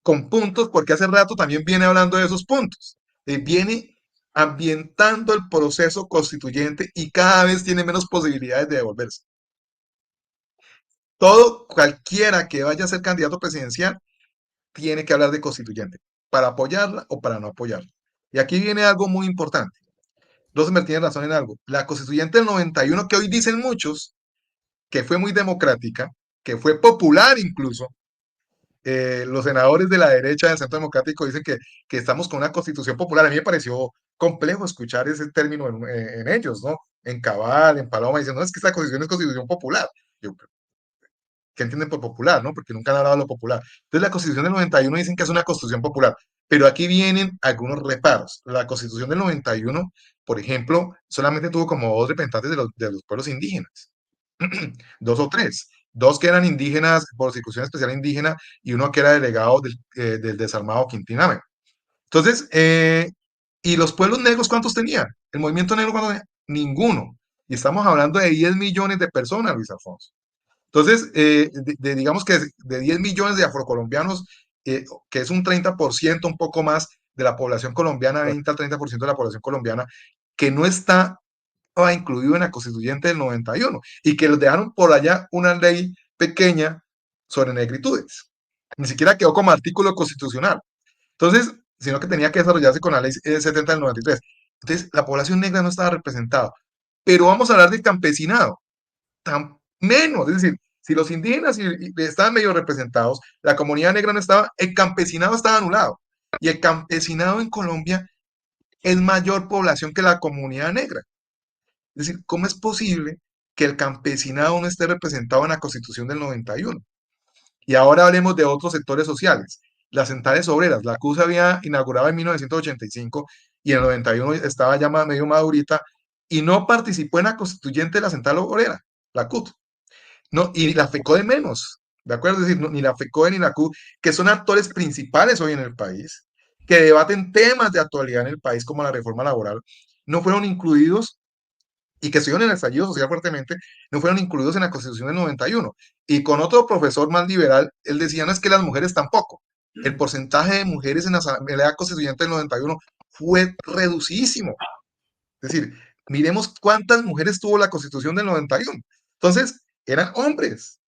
Speaker 2: con puntos porque hace rato también viene hablando de esos puntos. Viene ambientando el proceso constituyente y cada vez tiene menos posibilidades de devolverse. Cualquiera que vaya a ser candidato presidencial tiene que hablar de constituyente para apoyarla o para no apoyarla. Y aquí viene algo muy importante. Rosenberg tiene razón en algo. La constituyente del 91, que hoy dicen muchos, que fue muy democrática, que fue popular incluso, los senadores de la derecha del Centro Democrático dicen que estamos con una constitución popular. A mí me pareció complejo escuchar ese término en ellos, ¿no? En Cabal, en Paloma, diciendo, no, es que esta constitución es constitución popular. Yo, ¿qué entienden por popular, no? Porque nunca han hablado de lo popular. Entonces, la constitución del 91 dicen que es una constitución popular, pero aquí vienen algunos reparos. La constitución del 91, por ejemplo, solamente tuvo como dos representantes de los pueblos indígenas, dos o tres, dos que eran indígenas por circunscripción especial indígena y uno que era delegado del desarmado Quintiname. Entonces, ¿y los pueblos negros cuántos tenían? ¿El movimiento negro cuántos tenía? Ninguno. Y estamos hablando de 10 millones de personas, Luis Alfonso. Entonces, digamos que de 10 millones de afrocolombianos, que es un 30%, un poco más de la población colombiana, 20 al 30% de la población colombiana, que no está incluido en la constituyente del 91 y que los dejaron por allá una ley pequeña sobre negritudes. Ni siquiera quedó como artículo constitucional. Entonces, sino que tenía que desarrollarse con la ley 70 del 93. Entonces, la población negra no estaba representada. Pero vamos a hablar del campesinado. Menos, es decir, si los indígenas estaban medio representados, la comunidad negra no estaba, el campesinado estaba anulado. Y el campesinado en Colombia es mayor población que la comunidad negra. Es decir, ¿cómo es posible que el campesinado no esté representado en la Constitución del 91? Y ahora hablemos de otros sectores sociales. Las centrales obreras, la CUT se había inaugurado en 1985 y en el 91 estaba ya medio madurita y no participó en la constituyente de la central obrera, la CUT. No, y la FECODE menos, ¿de acuerdo? Es decir, ni la FECODE ni la CUT, que son actores principales hoy en el país, que debaten temas de actualidad en el país como la reforma laboral, no fueron incluidos y que estuvieron en el estallido social fuertemente, no fueron incluidos en la Constitución del 91. Y con otro profesor más liberal, él decía, no es que las mujeres tampoco. El porcentaje de mujeres en la Asamblea Constituyente del 91 fue reducidísimo. Es decir, miremos cuántas mujeres tuvo la Constitución del 91. Entonces, eran hombres.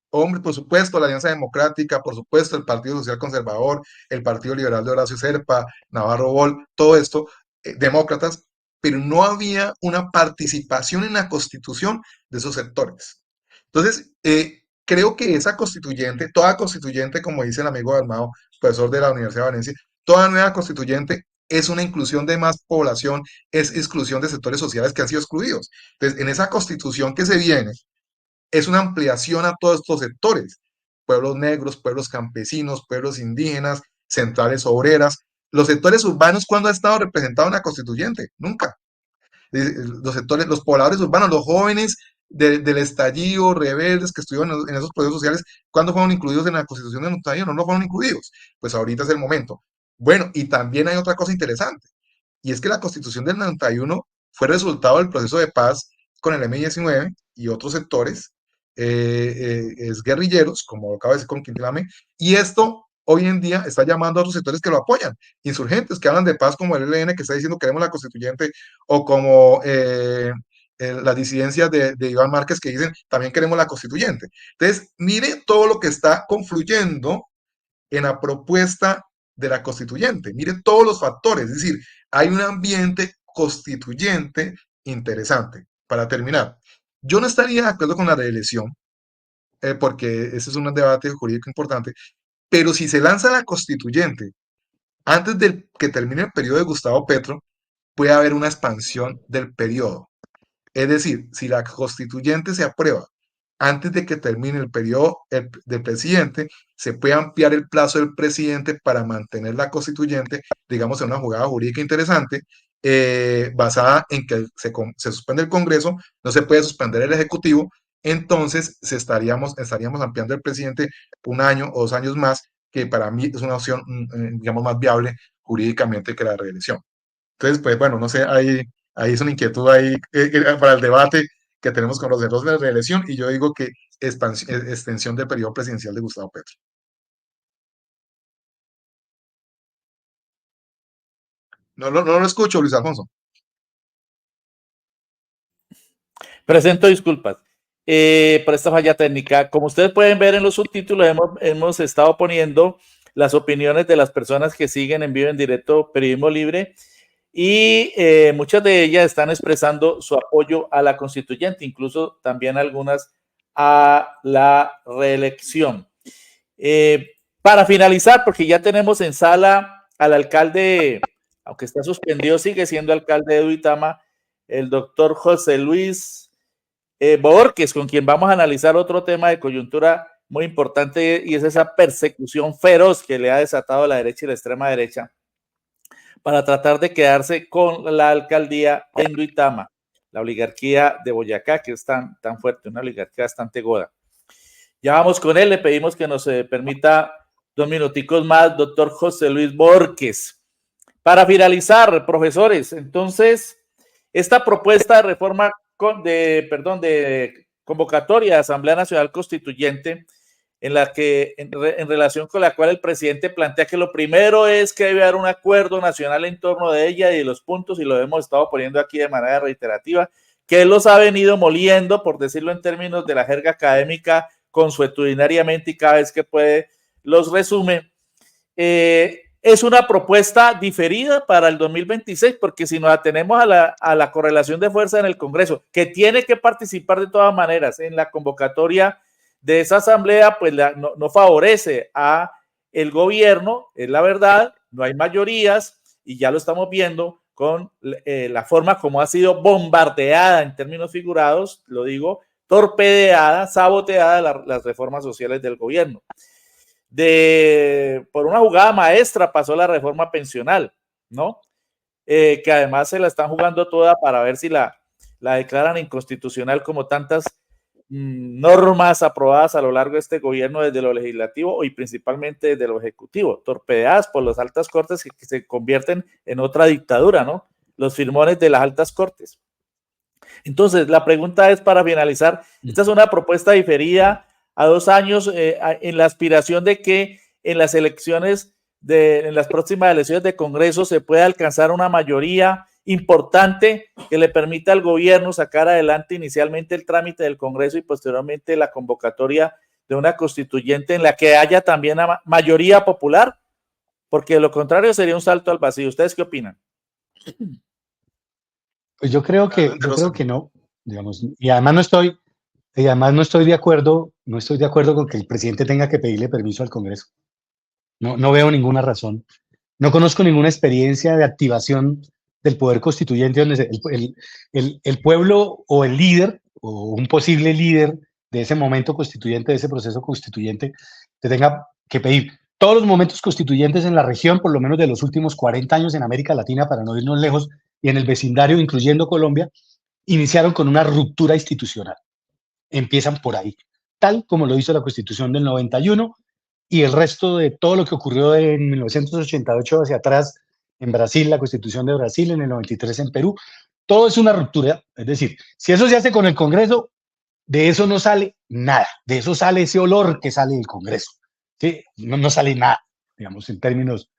Speaker 2: Hombres, por supuesto, la Alianza Democrática, por supuesto, el Partido Social Conservador, el Partido Liberal de Horacio Serpa, Navarro Bol, todo esto, demócratas, pero no había una participación en la constitución de esos sectores. Entonces, creo que esa constituyente, toda constituyente, como dice el amigo Dalmao, profesor de la Universidad de Valencia, toda nueva constituyente es una inclusión de más población, es exclusión de sectores sociales que han sido excluidos. Entonces, en esa constitución que se viene, es una ampliación a todos estos sectores, pueblos negros, pueblos campesinos, pueblos indígenas, centrales obreras. Los sectores urbanos, ¿cuándo ha estado representado en la constituyente? Nunca. Los sectores, los pobladores urbanos, los jóvenes del estallido, rebeldes que estuvieron en esos procesos sociales, ¿cuándo fueron incluidos en la constitución de 91? No fueron incluidos. Pues ahorita es el momento. Bueno, y también hay otra cosa interesante, y es que la constitución del 91 fue resultado del proceso de paz con el M-19 y otros sectores es guerrilleros, como acaba de decir con Quintilame, y esto hoy en día está llamando a otros sectores que lo apoyan, insurgentes que hablan de paz como el ELN que está diciendo queremos la constituyente, o como las disidencias de Iván Márquez que dicen también queremos la constituyente. Entonces, mire todo lo que está confluyendo en la propuesta de la constituyente. Mire todos los factores, es decir, hay un ambiente constituyente interesante. Para terminar, yo no estaría de acuerdo con la reelección, porque ese es un debate jurídico importante, pero si se lanza la constituyente antes de que termine el periodo de Gustavo Petro, puede haber una expansión del periodo. Es decir, si la constituyente se aprueba antes de que termine el periodo del presidente, se puede ampliar el plazo del presidente para mantener la constituyente, digamos, en una jugada jurídica interesante, basada en que se suspende el Congreso, no se puede suspender el Ejecutivo, entonces estaríamos ampliando el presidente un año o 2 años más, que para mí es una opción, digamos, más viable jurídicamente que la reelección. Entonces, pues bueno, no sé, ahí es una inquietud ahí para el debate que tenemos con los de la reelección, y yo digo que extensión del periodo presidencial de Gustavo Petro. No lo escucho, Luis Alfonso.
Speaker 1: Presento disculpas por esta falla técnica. Como ustedes pueden ver en los subtítulos, hemos estado poniendo las opiniones de las personas que siguen en vivo en directo Periodismo Libre y muchas de ellas están expresando su apoyo a la constituyente, incluso también algunas a la reelección. Para finalizar, porque ya tenemos en sala al alcalde, aunque está suspendido, sigue siendo alcalde de Duitama, el doctor José Luis Borges, con quien vamos a analizar otro tema de coyuntura muy importante, y es esa persecución feroz que le ha desatado la derecha y la extrema derecha para tratar de quedarse con la alcaldía en Duitama, la oligarquía de Boyacá, que es tan fuerte, una oligarquía bastante goda. Ya vamos con él, le pedimos que nos permita 2 minuticos más, doctor José Luis Borges. Para finalizar, profesores, entonces, esta propuesta de reforma de convocatoria de Asamblea Nacional Constituyente, en la que, en relación con la cual el presidente plantea que lo primero es que debe haber un acuerdo nacional en torno de ella y de los puntos, y lo hemos estado poniendo aquí de manera reiterativa, que él los ha venido moliendo, por decirlo en términos de la jerga académica, consuetudinariamente, y cada vez que puede los resume. Es una propuesta diferida para el 2026, porque si nos atenemos a la correlación de fuerza en el Congreso, que tiene que participar de todas maneras en la convocatoria de esa asamblea, pues no favorece a el gobierno, es la verdad, no hay mayorías, y ya lo estamos viendo con la forma como ha sido bombardeada en términos figurados, lo digo, torpedeada, saboteada las reformas sociales del gobierno. Por una jugada maestra pasó la reforma pensional, ¿no? Que además se la están jugando toda para ver si la declaran inconstitucional, como tantas normas aprobadas a lo largo de este gobierno desde lo legislativo y principalmente desde lo ejecutivo, torpedeadas por las altas cortes que se convierten en otra dictadura, ¿no? Los firmones de las altas cortes. Entonces, la pregunta es, para finalizar, esta es una propuesta diferida a 2 años en la aspiración de que en las elecciones, en las próximas elecciones de Congreso, se pueda alcanzar una mayoría importante que le permita al gobierno sacar adelante inicialmente el trámite del Congreso y posteriormente la convocatoria de una constituyente en la que haya también una mayoría popular, porque de lo contrario sería un salto al vacío. ¿Ustedes qué opinan?
Speaker 3: Pues yo creo que no, digamos, y además no estoy de acuerdo, con que el presidente tenga que pedirle permiso al Congreso. No veo ninguna razón. No conozco ninguna experiencia de activación del poder constituyente donde el pueblo o el líder o un posible líder de ese momento constituyente, de ese proceso constituyente, te tenga que pedir. Todos los momentos constituyentes en la región, por lo menos de los últimos 40 años en América Latina, para no irnos lejos, y en el vecindario, incluyendo Colombia, iniciaron con una ruptura institucional. Empiezan por ahí, tal como lo hizo la Constitución del 91 y el resto de todo lo que ocurrió en 1988 hacia atrás en Brasil, la Constitución de Brasil, en el 93 en Perú. Todo es una ruptura. Es decir, si eso se hace con el Congreso, de eso no sale nada. De eso sale ese olor que sale del Congreso. ¿Sí? No sale nada, digamos, en términos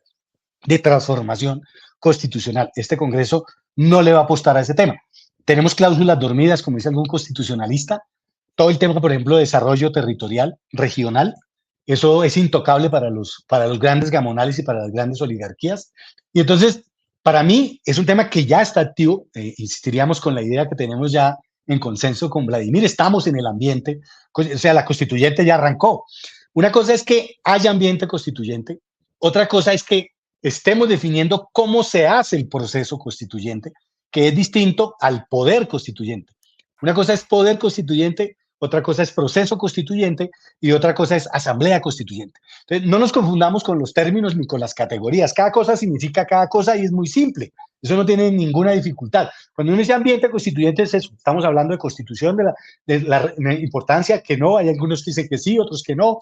Speaker 3: de transformación constitucional. Este Congreso no le va a apostar a ese tema. Tenemos cláusulas dormidas, como dice algún constitucionalista. Todo el tema, por ejemplo, de desarrollo territorial, regional, eso es intocable para los grandes gamonales y para las grandes oligarquías. Y entonces, para mí, es un tema que ya está activo. Insistiríamos con la idea que tenemos ya en consenso con Vladimir. Estamos en el ambiente, o sea, la constituyente ya arrancó. Una cosa es que haya ambiente constituyente, otra cosa es que estemos definiendo cómo se hace el proceso constituyente, que es distinto al poder constituyente. Una cosa es poder constituyente, otra cosa es proceso constituyente y otra cosa es asamblea constituyente. Entonces, no nos confundamos con los términos ni con las categorías. Cada cosa significa cada cosa y es muy simple. Eso no tiene ninguna dificultad. Cuando uno dice ambiente constituyente es eso. Estamos hablando de constitución, de la importancia que no. Hay algunos que dicen que sí, otros que no.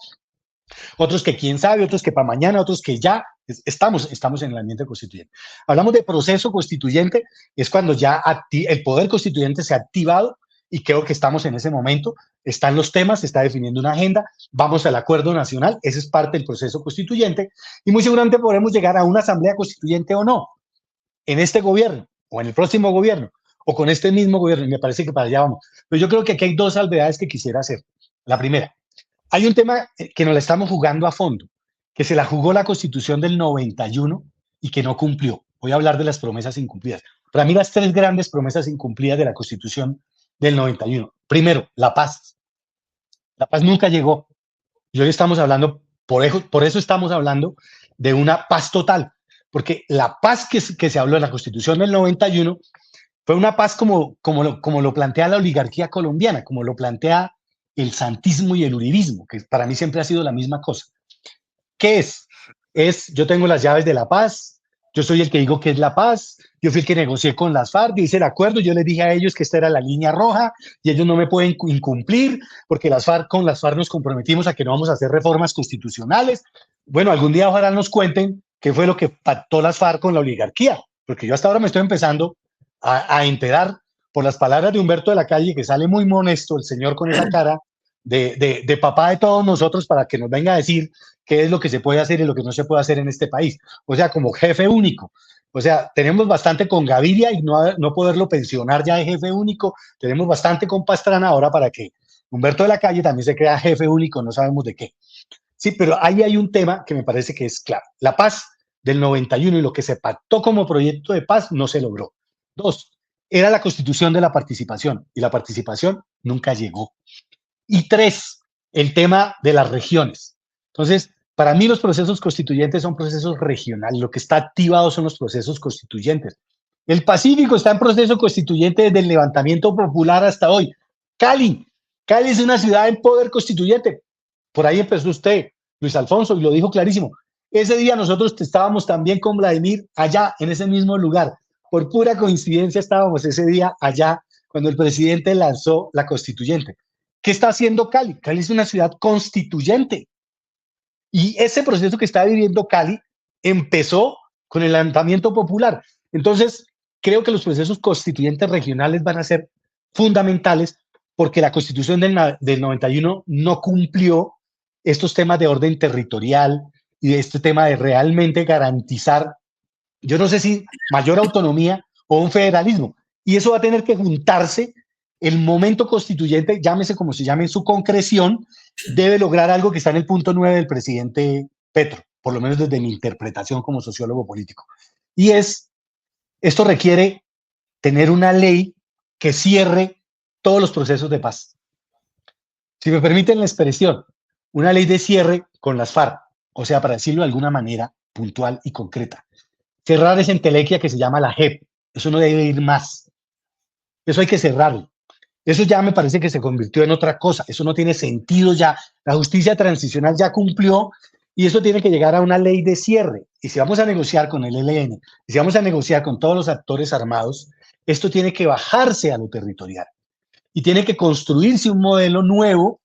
Speaker 3: Otros que quién sabe, otros que para mañana, otros que ya. Estamos en el ambiente constituyente. Hablamos de proceso constituyente, es cuando ya el poder constituyente se ha activado y creo que estamos en ese momento. Están los temas, se está definiendo una agenda, vamos al acuerdo nacional, ese es parte del proceso constituyente y muy seguramente podremos llegar a una asamblea constituyente o no, en este gobierno o en el próximo gobierno o con este mismo gobierno, y me parece que para allá vamos. Pero yo creo que aquí hay 2 salvedades que quisiera hacer. La primera, hay un tema que nos la estamos jugando a fondo, que se la jugó la Constitución del 91 y que no cumplió. Voy a hablar de las promesas incumplidas. Para mí, las tres grandes promesas incumplidas de la Constitución del 91. Primero, la paz. La paz nunca llegó. Y hoy estamos hablando, por eso estamos hablando de una paz total, porque la paz que se habló en la Constitución del 91 fue una paz como lo plantea la oligarquía colombiana, como lo plantea el santismo y el uribismo, que para mí siempre ha sido la misma cosa. ¿Qué es? Yo tengo las llaves de la paz, yo soy el que digo que es la paz, yo fui el que negocié con las FARC, hice el acuerdo, yo les dije a ellos que esta era la línea roja y ellos no me pueden incumplir porque con las FARC nos comprometimos a que no vamos a hacer reformas constitucionales. Bueno, algún día ojalá nos cuenten qué fue lo que pactó las FARC con la oligarquía, porque yo hasta ahora me estoy empezando a enterar por las palabras de Humberto de la Calle, que sale muy molesto el señor con esa cara de papá de todos nosotros para que nos venga a decir qué es lo que se puede hacer y lo que no se puede hacer en este país. O sea, como jefe único. O sea, tenemos bastante con Gaviria y no poderlo pensionar ya de jefe único. Tenemos bastante con Pastrana ahora para que Humberto de la Calle también se crea jefe único, no sabemos de qué. Sí, pero ahí hay un tema que me parece que es claro. La paz del 91 y lo que se pactó como proyecto de paz no se logró. Dos, era la constitución de la participación y la participación nunca llegó. Y tres, el tema de las regiones. Entonces, para mí los procesos constituyentes son procesos regionales. Lo que está activado son los procesos constituyentes. El Pacífico está en proceso constituyente desde el levantamiento popular hasta hoy. Cali es una ciudad en poder constituyente. Por ahí empezó usted, Luis Alfonso, y lo dijo clarísimo. Ese día nosotros estábamos también con Vladimir allá, en ese mismo lugar. Por pura coincidencia estábamos ese día allá cuando el presidente lanzó la constituyente. ¿Qué está haciendo Cali? Cali es una ciudad constituyente. Y ese proceso que está viviendo Cali empezó con el levantamiento popular. Entonces, creo que los procesos constituyentes regionales van a ser fundamentales porque la Constitución del 91 no cumplió estos temas de orden territorial y de este tema de realmente garantizar, yo no sé si mayor autonomía o un federalismo. Y eso va a tener que juntarse. El momento constituyente, llámese como se llame en su concreción, debe lograr algo que está en el punto 9 del presidente Petro, por lo menos desde mi interpretación como sociólogo político. Y esto requiere tener una ley que cierre todos los procesos de paz. Si me permiten la expresión, una ley de cierre con las FARC, o sea, para decirlo de alguna manera puntual y concreta. Cerrar esa entelequia que se llama la JEP. Eso no debe ir más. Eso hay que cerrarlo. Eso ya me parece que se convirtió en otra cosa. Eso no tiene sentido ya. La justicia transicional ya cumplió y eso tiene que llegar a una ley de cierre. Y si vamos a negociar con el ELN, y si vamos a negociar con todos los actores armados, esto tiene que bajarse a lo territorial y tiene que construirse un modelo nuevo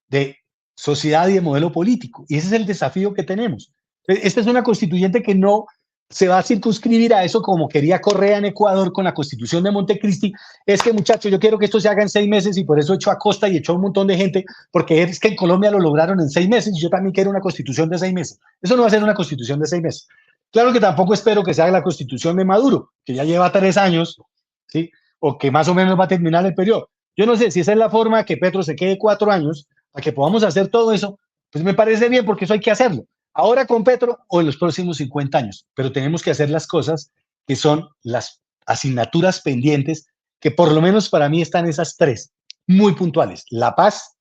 Speaker 3: de sociedad y de modelo político. Y ese es el desafío que tenemos. Esta es una constituyente que no se va a circunscribir a eso como quería Correa en Ecuador con la constitución de Montecristi. Es que, muchachos, yo quiero que esto se haga en 6 meses y por eso echó a Costa y echó a un montón de gente, porque es que en Colombia lo lograron en 6 meses y yo también quiero una constitución de 6 meses. Eso no va a ser una constitución de 6 meses. Claro que tampoco espero que se haga la constitución de Maduro, que ya lleva 3 años, ¿sí? O que más o menos va a terminar el periodo. Yo no sé si esa es la forma que Petro se quede 4 años para que podamos hacer todo eso, pues me parece bien porque eso hay que hacerlo. Ahora con Petro o en los próximos 50 años, pero tenemos que hacer las cosas que son las asignaturas pendientes, que por lo menos para mí están esas 3, muy puntuales. La paz,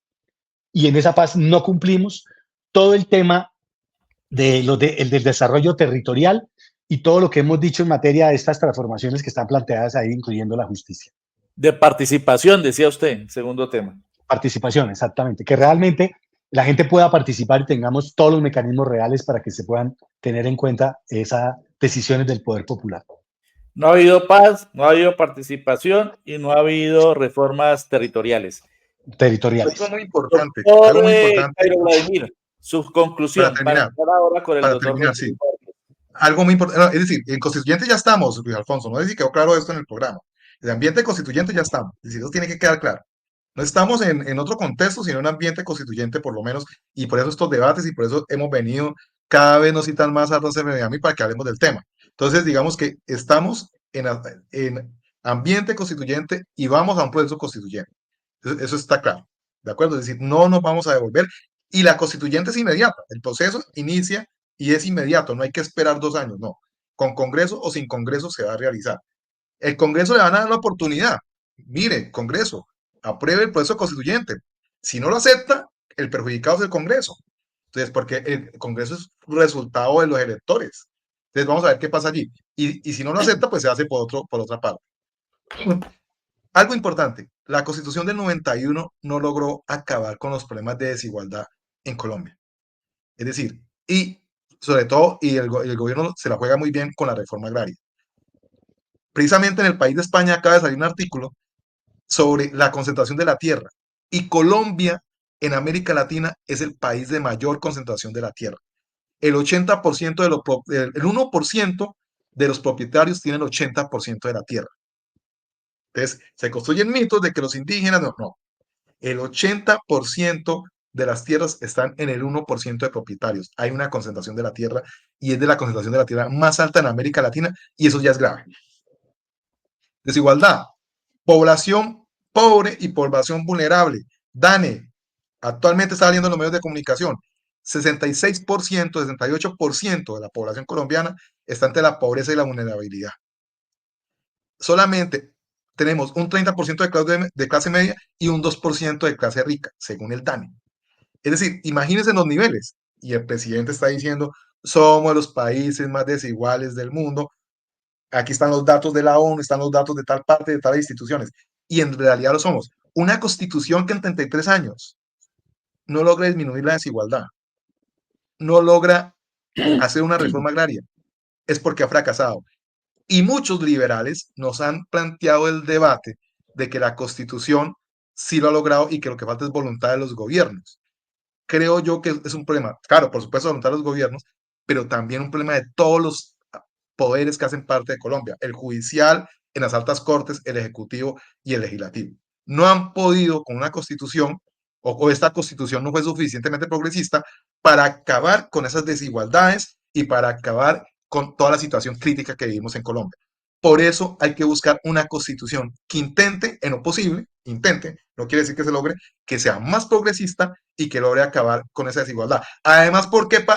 Speaker 3: y en esa paz no cumplimos, todo el tema del desarrollo territorial y todo lo que hemos dicho en materia de estas transformaciones que están planteadas ahí, incluyendo la justicia.
Speaker 1: De participación, decía usted, segundo tema.
Speaker 3: Participación, exactamente, que realmente la gente pueda participar y tengamos todos los mecanismos reales para que se puedan tener en cuenta esas decisiones del poder popular.
Speaker 1: No ha habido paz, no ha habido participación y no ha habido reformas territoriales.
Speaker 3: Territoriales.
Speaker 2: Eso es muy importante.
Speaker 1: Doctor,
Speaker 2: algo muy importante.
Speaker 1: Jairo Vladimir, su conclusión.
Speaker 2: Para terminar, sí. Algo muy importante. Es decir, en constituyente ya estamos, Luis Alfonso. No sé si quedó claro esto en el programa. El ambiente constituyente ya estamos. Es decir, eso tiene que quedar claro. No estamos en otro contexto, sino en un ambiente constituyente, por lo menos, y por eso estos debates y por eso hemos venido, cada vez nos citan más a Miami para que hablemos del tema. Entonces, digamos que estamos en ambiente constituyente y vamos a un proceso constituyente. Eso está claro, ¿de acuerdo? Es decir, no nos vamos a devolver Y la constituyente es inmediata, el proceso inicia y es inmediato, no hay que esperar 2 años, no. Con Congreso o sin Congreso se va a realizar. El Congreso le van a dar la oportunidad. Mire, Congreso, apruebe el proceso constituyente. Si no lo acepta, el perjudicado es el Congreso. Entonces, porque el Congreso es resultado de los electores. Entonces, vamos a ver qué pasa allí. Y si no lo acepta, pues se hace por otra parte. Algo importante, la Constitución del 91 no logró acabar con los problemas de desigualdad en Colombia. Es decir, y sobre todo, el gobierno se la juega muy bien con la reforma agraria. Precisamente en el país de España acaba de salir un artículo sobre la concentración de la tierra. Y Colombia, en América Latina, es el país de mayor concentración de la tierra. El 80% el 1% de los propietarios tienen el 80% de la tierra. Entonces, se construyen mitos de que los indígenas, no. El 80% de las tierras están en el 1% de propietarios. Hay una concentración de la tierra y es de la concentración de la tierra más alta en América Latina y eso ya es grave. Desigualdad, población pobre y población vulnerable. DANE, actualmente está saliendo en los medios de comunicación. 66%, 68% de la población colombiana está entre la pobreza y la vulnerabilidad. Solamente tenemos un 30% de clase media y un 2% de clase rica, según el DANE. Es decir, imagínense los niveles. Y el presidente está diciendo, somos los países más desiguales del mundo. Aquí están los datos de la ONU, están los datos de tal parte, de tales instituciones. Y en realidad lo somos. Una constitución que en 33 años no logra disminuir la desigualdad, no logra hacer una reforma agraria, es porque ha fracasado. Y muchos liberales nos han planteado el debate de que la Constitución sí lo ha logrado y que lo que falta es voluntad de los gobiernos. Creo yo que es un problema, claro, por supuesto, voluntad de los gobiernos, pero también un problema de todos los poderes que hacen parte de Colombia, el judicial, en las altas cortes, el ejecutivo y el legislativo. No han podido con una constitución, o esta constitución no fue suficientemente progresista para acabar con esas desigualdades y para acabar con toda la situación crítica que vivimos en Colombia. Por eso hay que buscar una constitución que intente, en lo posible, intente, no quiere decir que se logre, que sea más progresista y que logre acabar con esa desigualdad. Además,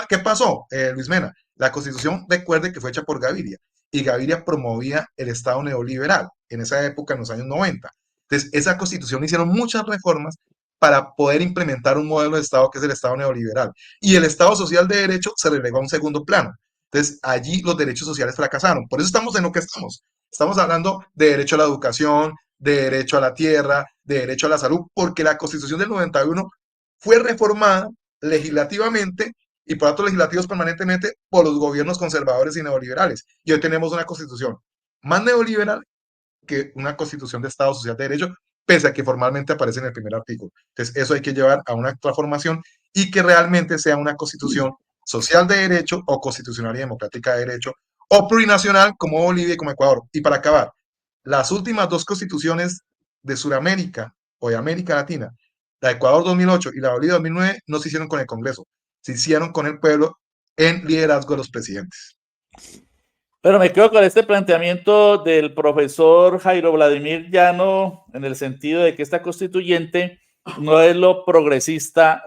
Speaker 2: ¿qué pasó, Luis Mena? La constitución, recuerde que fue hecha por Gaviria y Gaviria promovía el Estado neoliberal en esa época, en los años 90. Entonces, esa constitución hicieron muchas reformas para poder implementar un modelo de Estado que es el Estado neoliberal. Y el Estado social de derecho se relegó a un segundo plano. Entonces, allí los derechos sociales fracasaron. Por eso estamos en lo que estamos. Estamos hablando de derecho a la educación, de derecho a la tierra, de derecho a la salud, porque la Constitución del 91 fue reformada legislativamente y por actos legislativos permanentemente por los gobiernos conservadores y neoliberales. Y hoy tenemos una Constitución más neoliberal que una Constitución de Estado Social de Derecho, pese a que formalmente aparece en el primer artículo. Entonces, eso hay que llevar a una transformación y que realmente sea una Constitución social de derecho o constitucional y democrática de derecho, o plurinacional como Bolivia y como Ecuador. Y para acabar, las últimas dos constituciones de Sudamérica o de América Latina, la de Ecuador 2008 y la de Bolivia 2009, no se hicieron con el Congreso, se hicieron con el pueblo en liderazgo de los presidentes.
Speaker 1: Pero me quedo con este planteamiento del profesor Jairo Vladimir Llano, en el sentido de que esta constituyente no es lo progresista,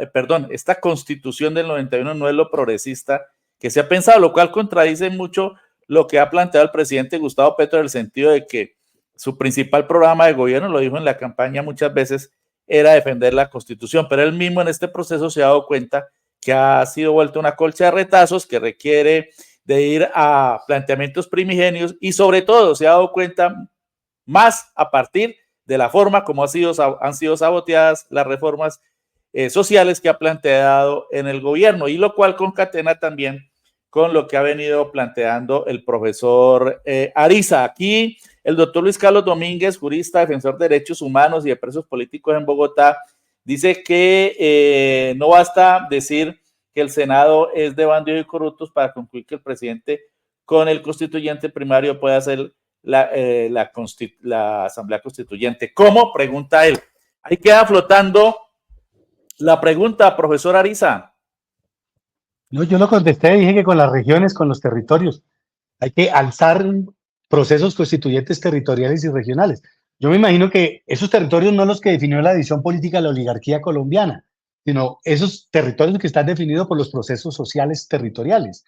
Speaker 1: esta constitución del 91 no es lo progresista que se ha pensado, lo cual contradice mucho lo que ha planteado el presidente Gustavo Petro, en el sentido de que su principal programa de gobierno, lo dijo en la campaña muchas veces, era defender la constitución, pero él mismo en este proceso se ha dado cuenta que ha sido vuelto una colcha de retazos que requiere de ir a planteamientos primigenios y sobre todo se ha dado cuenta más a partir de la forma como han sido saboteadas las reformas sociales que ha planteado en el gobierno, y lo cual concatena también con lo que ha venido planteando el profesor Ariza. Aquí el doctor Luis Carlos Domínguez, jurista, defensor de derechos humanos y de presos políticos en Bogotá, dice que no basta decir que el Senado es de bandidos y corruptos para concluir que el presidente con el constituyente primario puede hacer la Asamblea Constituyente. ¿Cómo? Pregunta él. Ahí queda flotando la pregunta, profesor Ariza.
Speaker 3: No, yo lo contesté, dije que con las regiones, con los territorios, hay que alzar procesos constituyentes territoriales y regionales. Yo me imagino que esos territorios no los que definió la división política de la oligarquía colombiana, sino esos territorios que están definidos por los procesos sociales territoriales.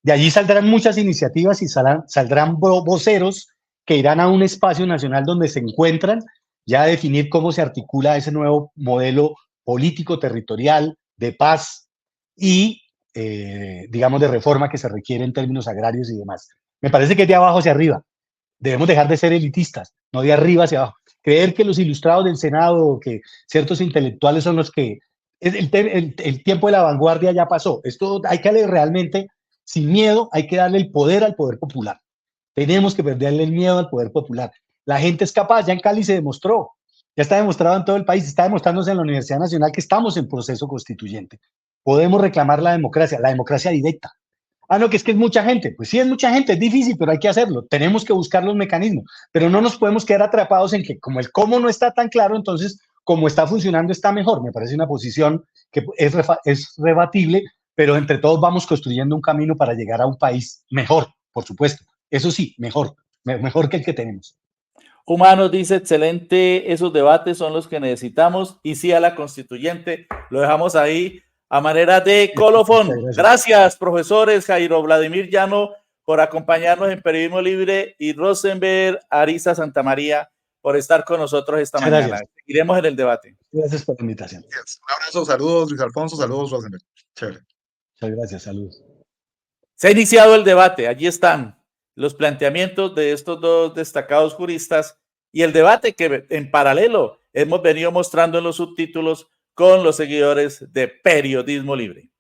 Speaker 3: De allí saldrán muchas iniciativas y saldrán voceros que irán a un espacio nacional donde se encuentran ya a definir cómo se articula ese nuevo modelo político territorial de paz y, digamos, de reforma que se requiere en términos agrarios y demás. Me parece que es de abajo hacia arriba. Debemos dejar de ser elitistas, no de arriba hacia abajo. Creer que los ilustrados del Senado o que ciertos intelectuales son los que... El tiempo de la vanguardia ya pasó. Esto hay que leer realmente sin miedo, hay que darle el poder al poder popular. Tenemos que perderle el miedo al poder popular. La gente es capaz, ya en Cali se demostró, ya está demostrado en todo el país, está demostrándose en la Universidad Nacional que estamos en proceso constituyente. Podemos reclamar la democracia directa. Ah, no, que es mucha gente. Pues sí, es mucha gente, es difícil, pero hay que hacerlo. Tenemos que buscar los mecanismos, pero no nos podemos quedar atrapados en que como el cómo no está tan claro, entonces como está funcionando está mejor. Me parece una posición que es rebatible, pero entre todos vamos construyendo un camino para llegar a un país mejor, por supuesto. Eso sí, mejor que el que tenemos.
Speaker 1: Humanos dice, excelente, esos debates son los que necesitamos y sí a la constituyente. Lo dejamos ahí a manera de colofón. Gracias, profesores Jairo Vladimir Llano, por acompañarnos en Periodismo Libre y Rosenberg Ariza Santamaría por estar con nosotros esta mañana. Seguiremos en el debate.
Speaker 3: Gracias por la invitación.
Speaker 2: Un abrazo, saludos Luis Alfonso, saludos Rosenberg. Chévere.
Speaker 3: Muchas gracias, saludos.
Speaker 1: Se ha iniciado el debate, allí están los planteamientos de estos dos destacados juristas y el debate que en paralelo hemos venido mostrando en los subtítulos con los seguidores de Periodismo Libre.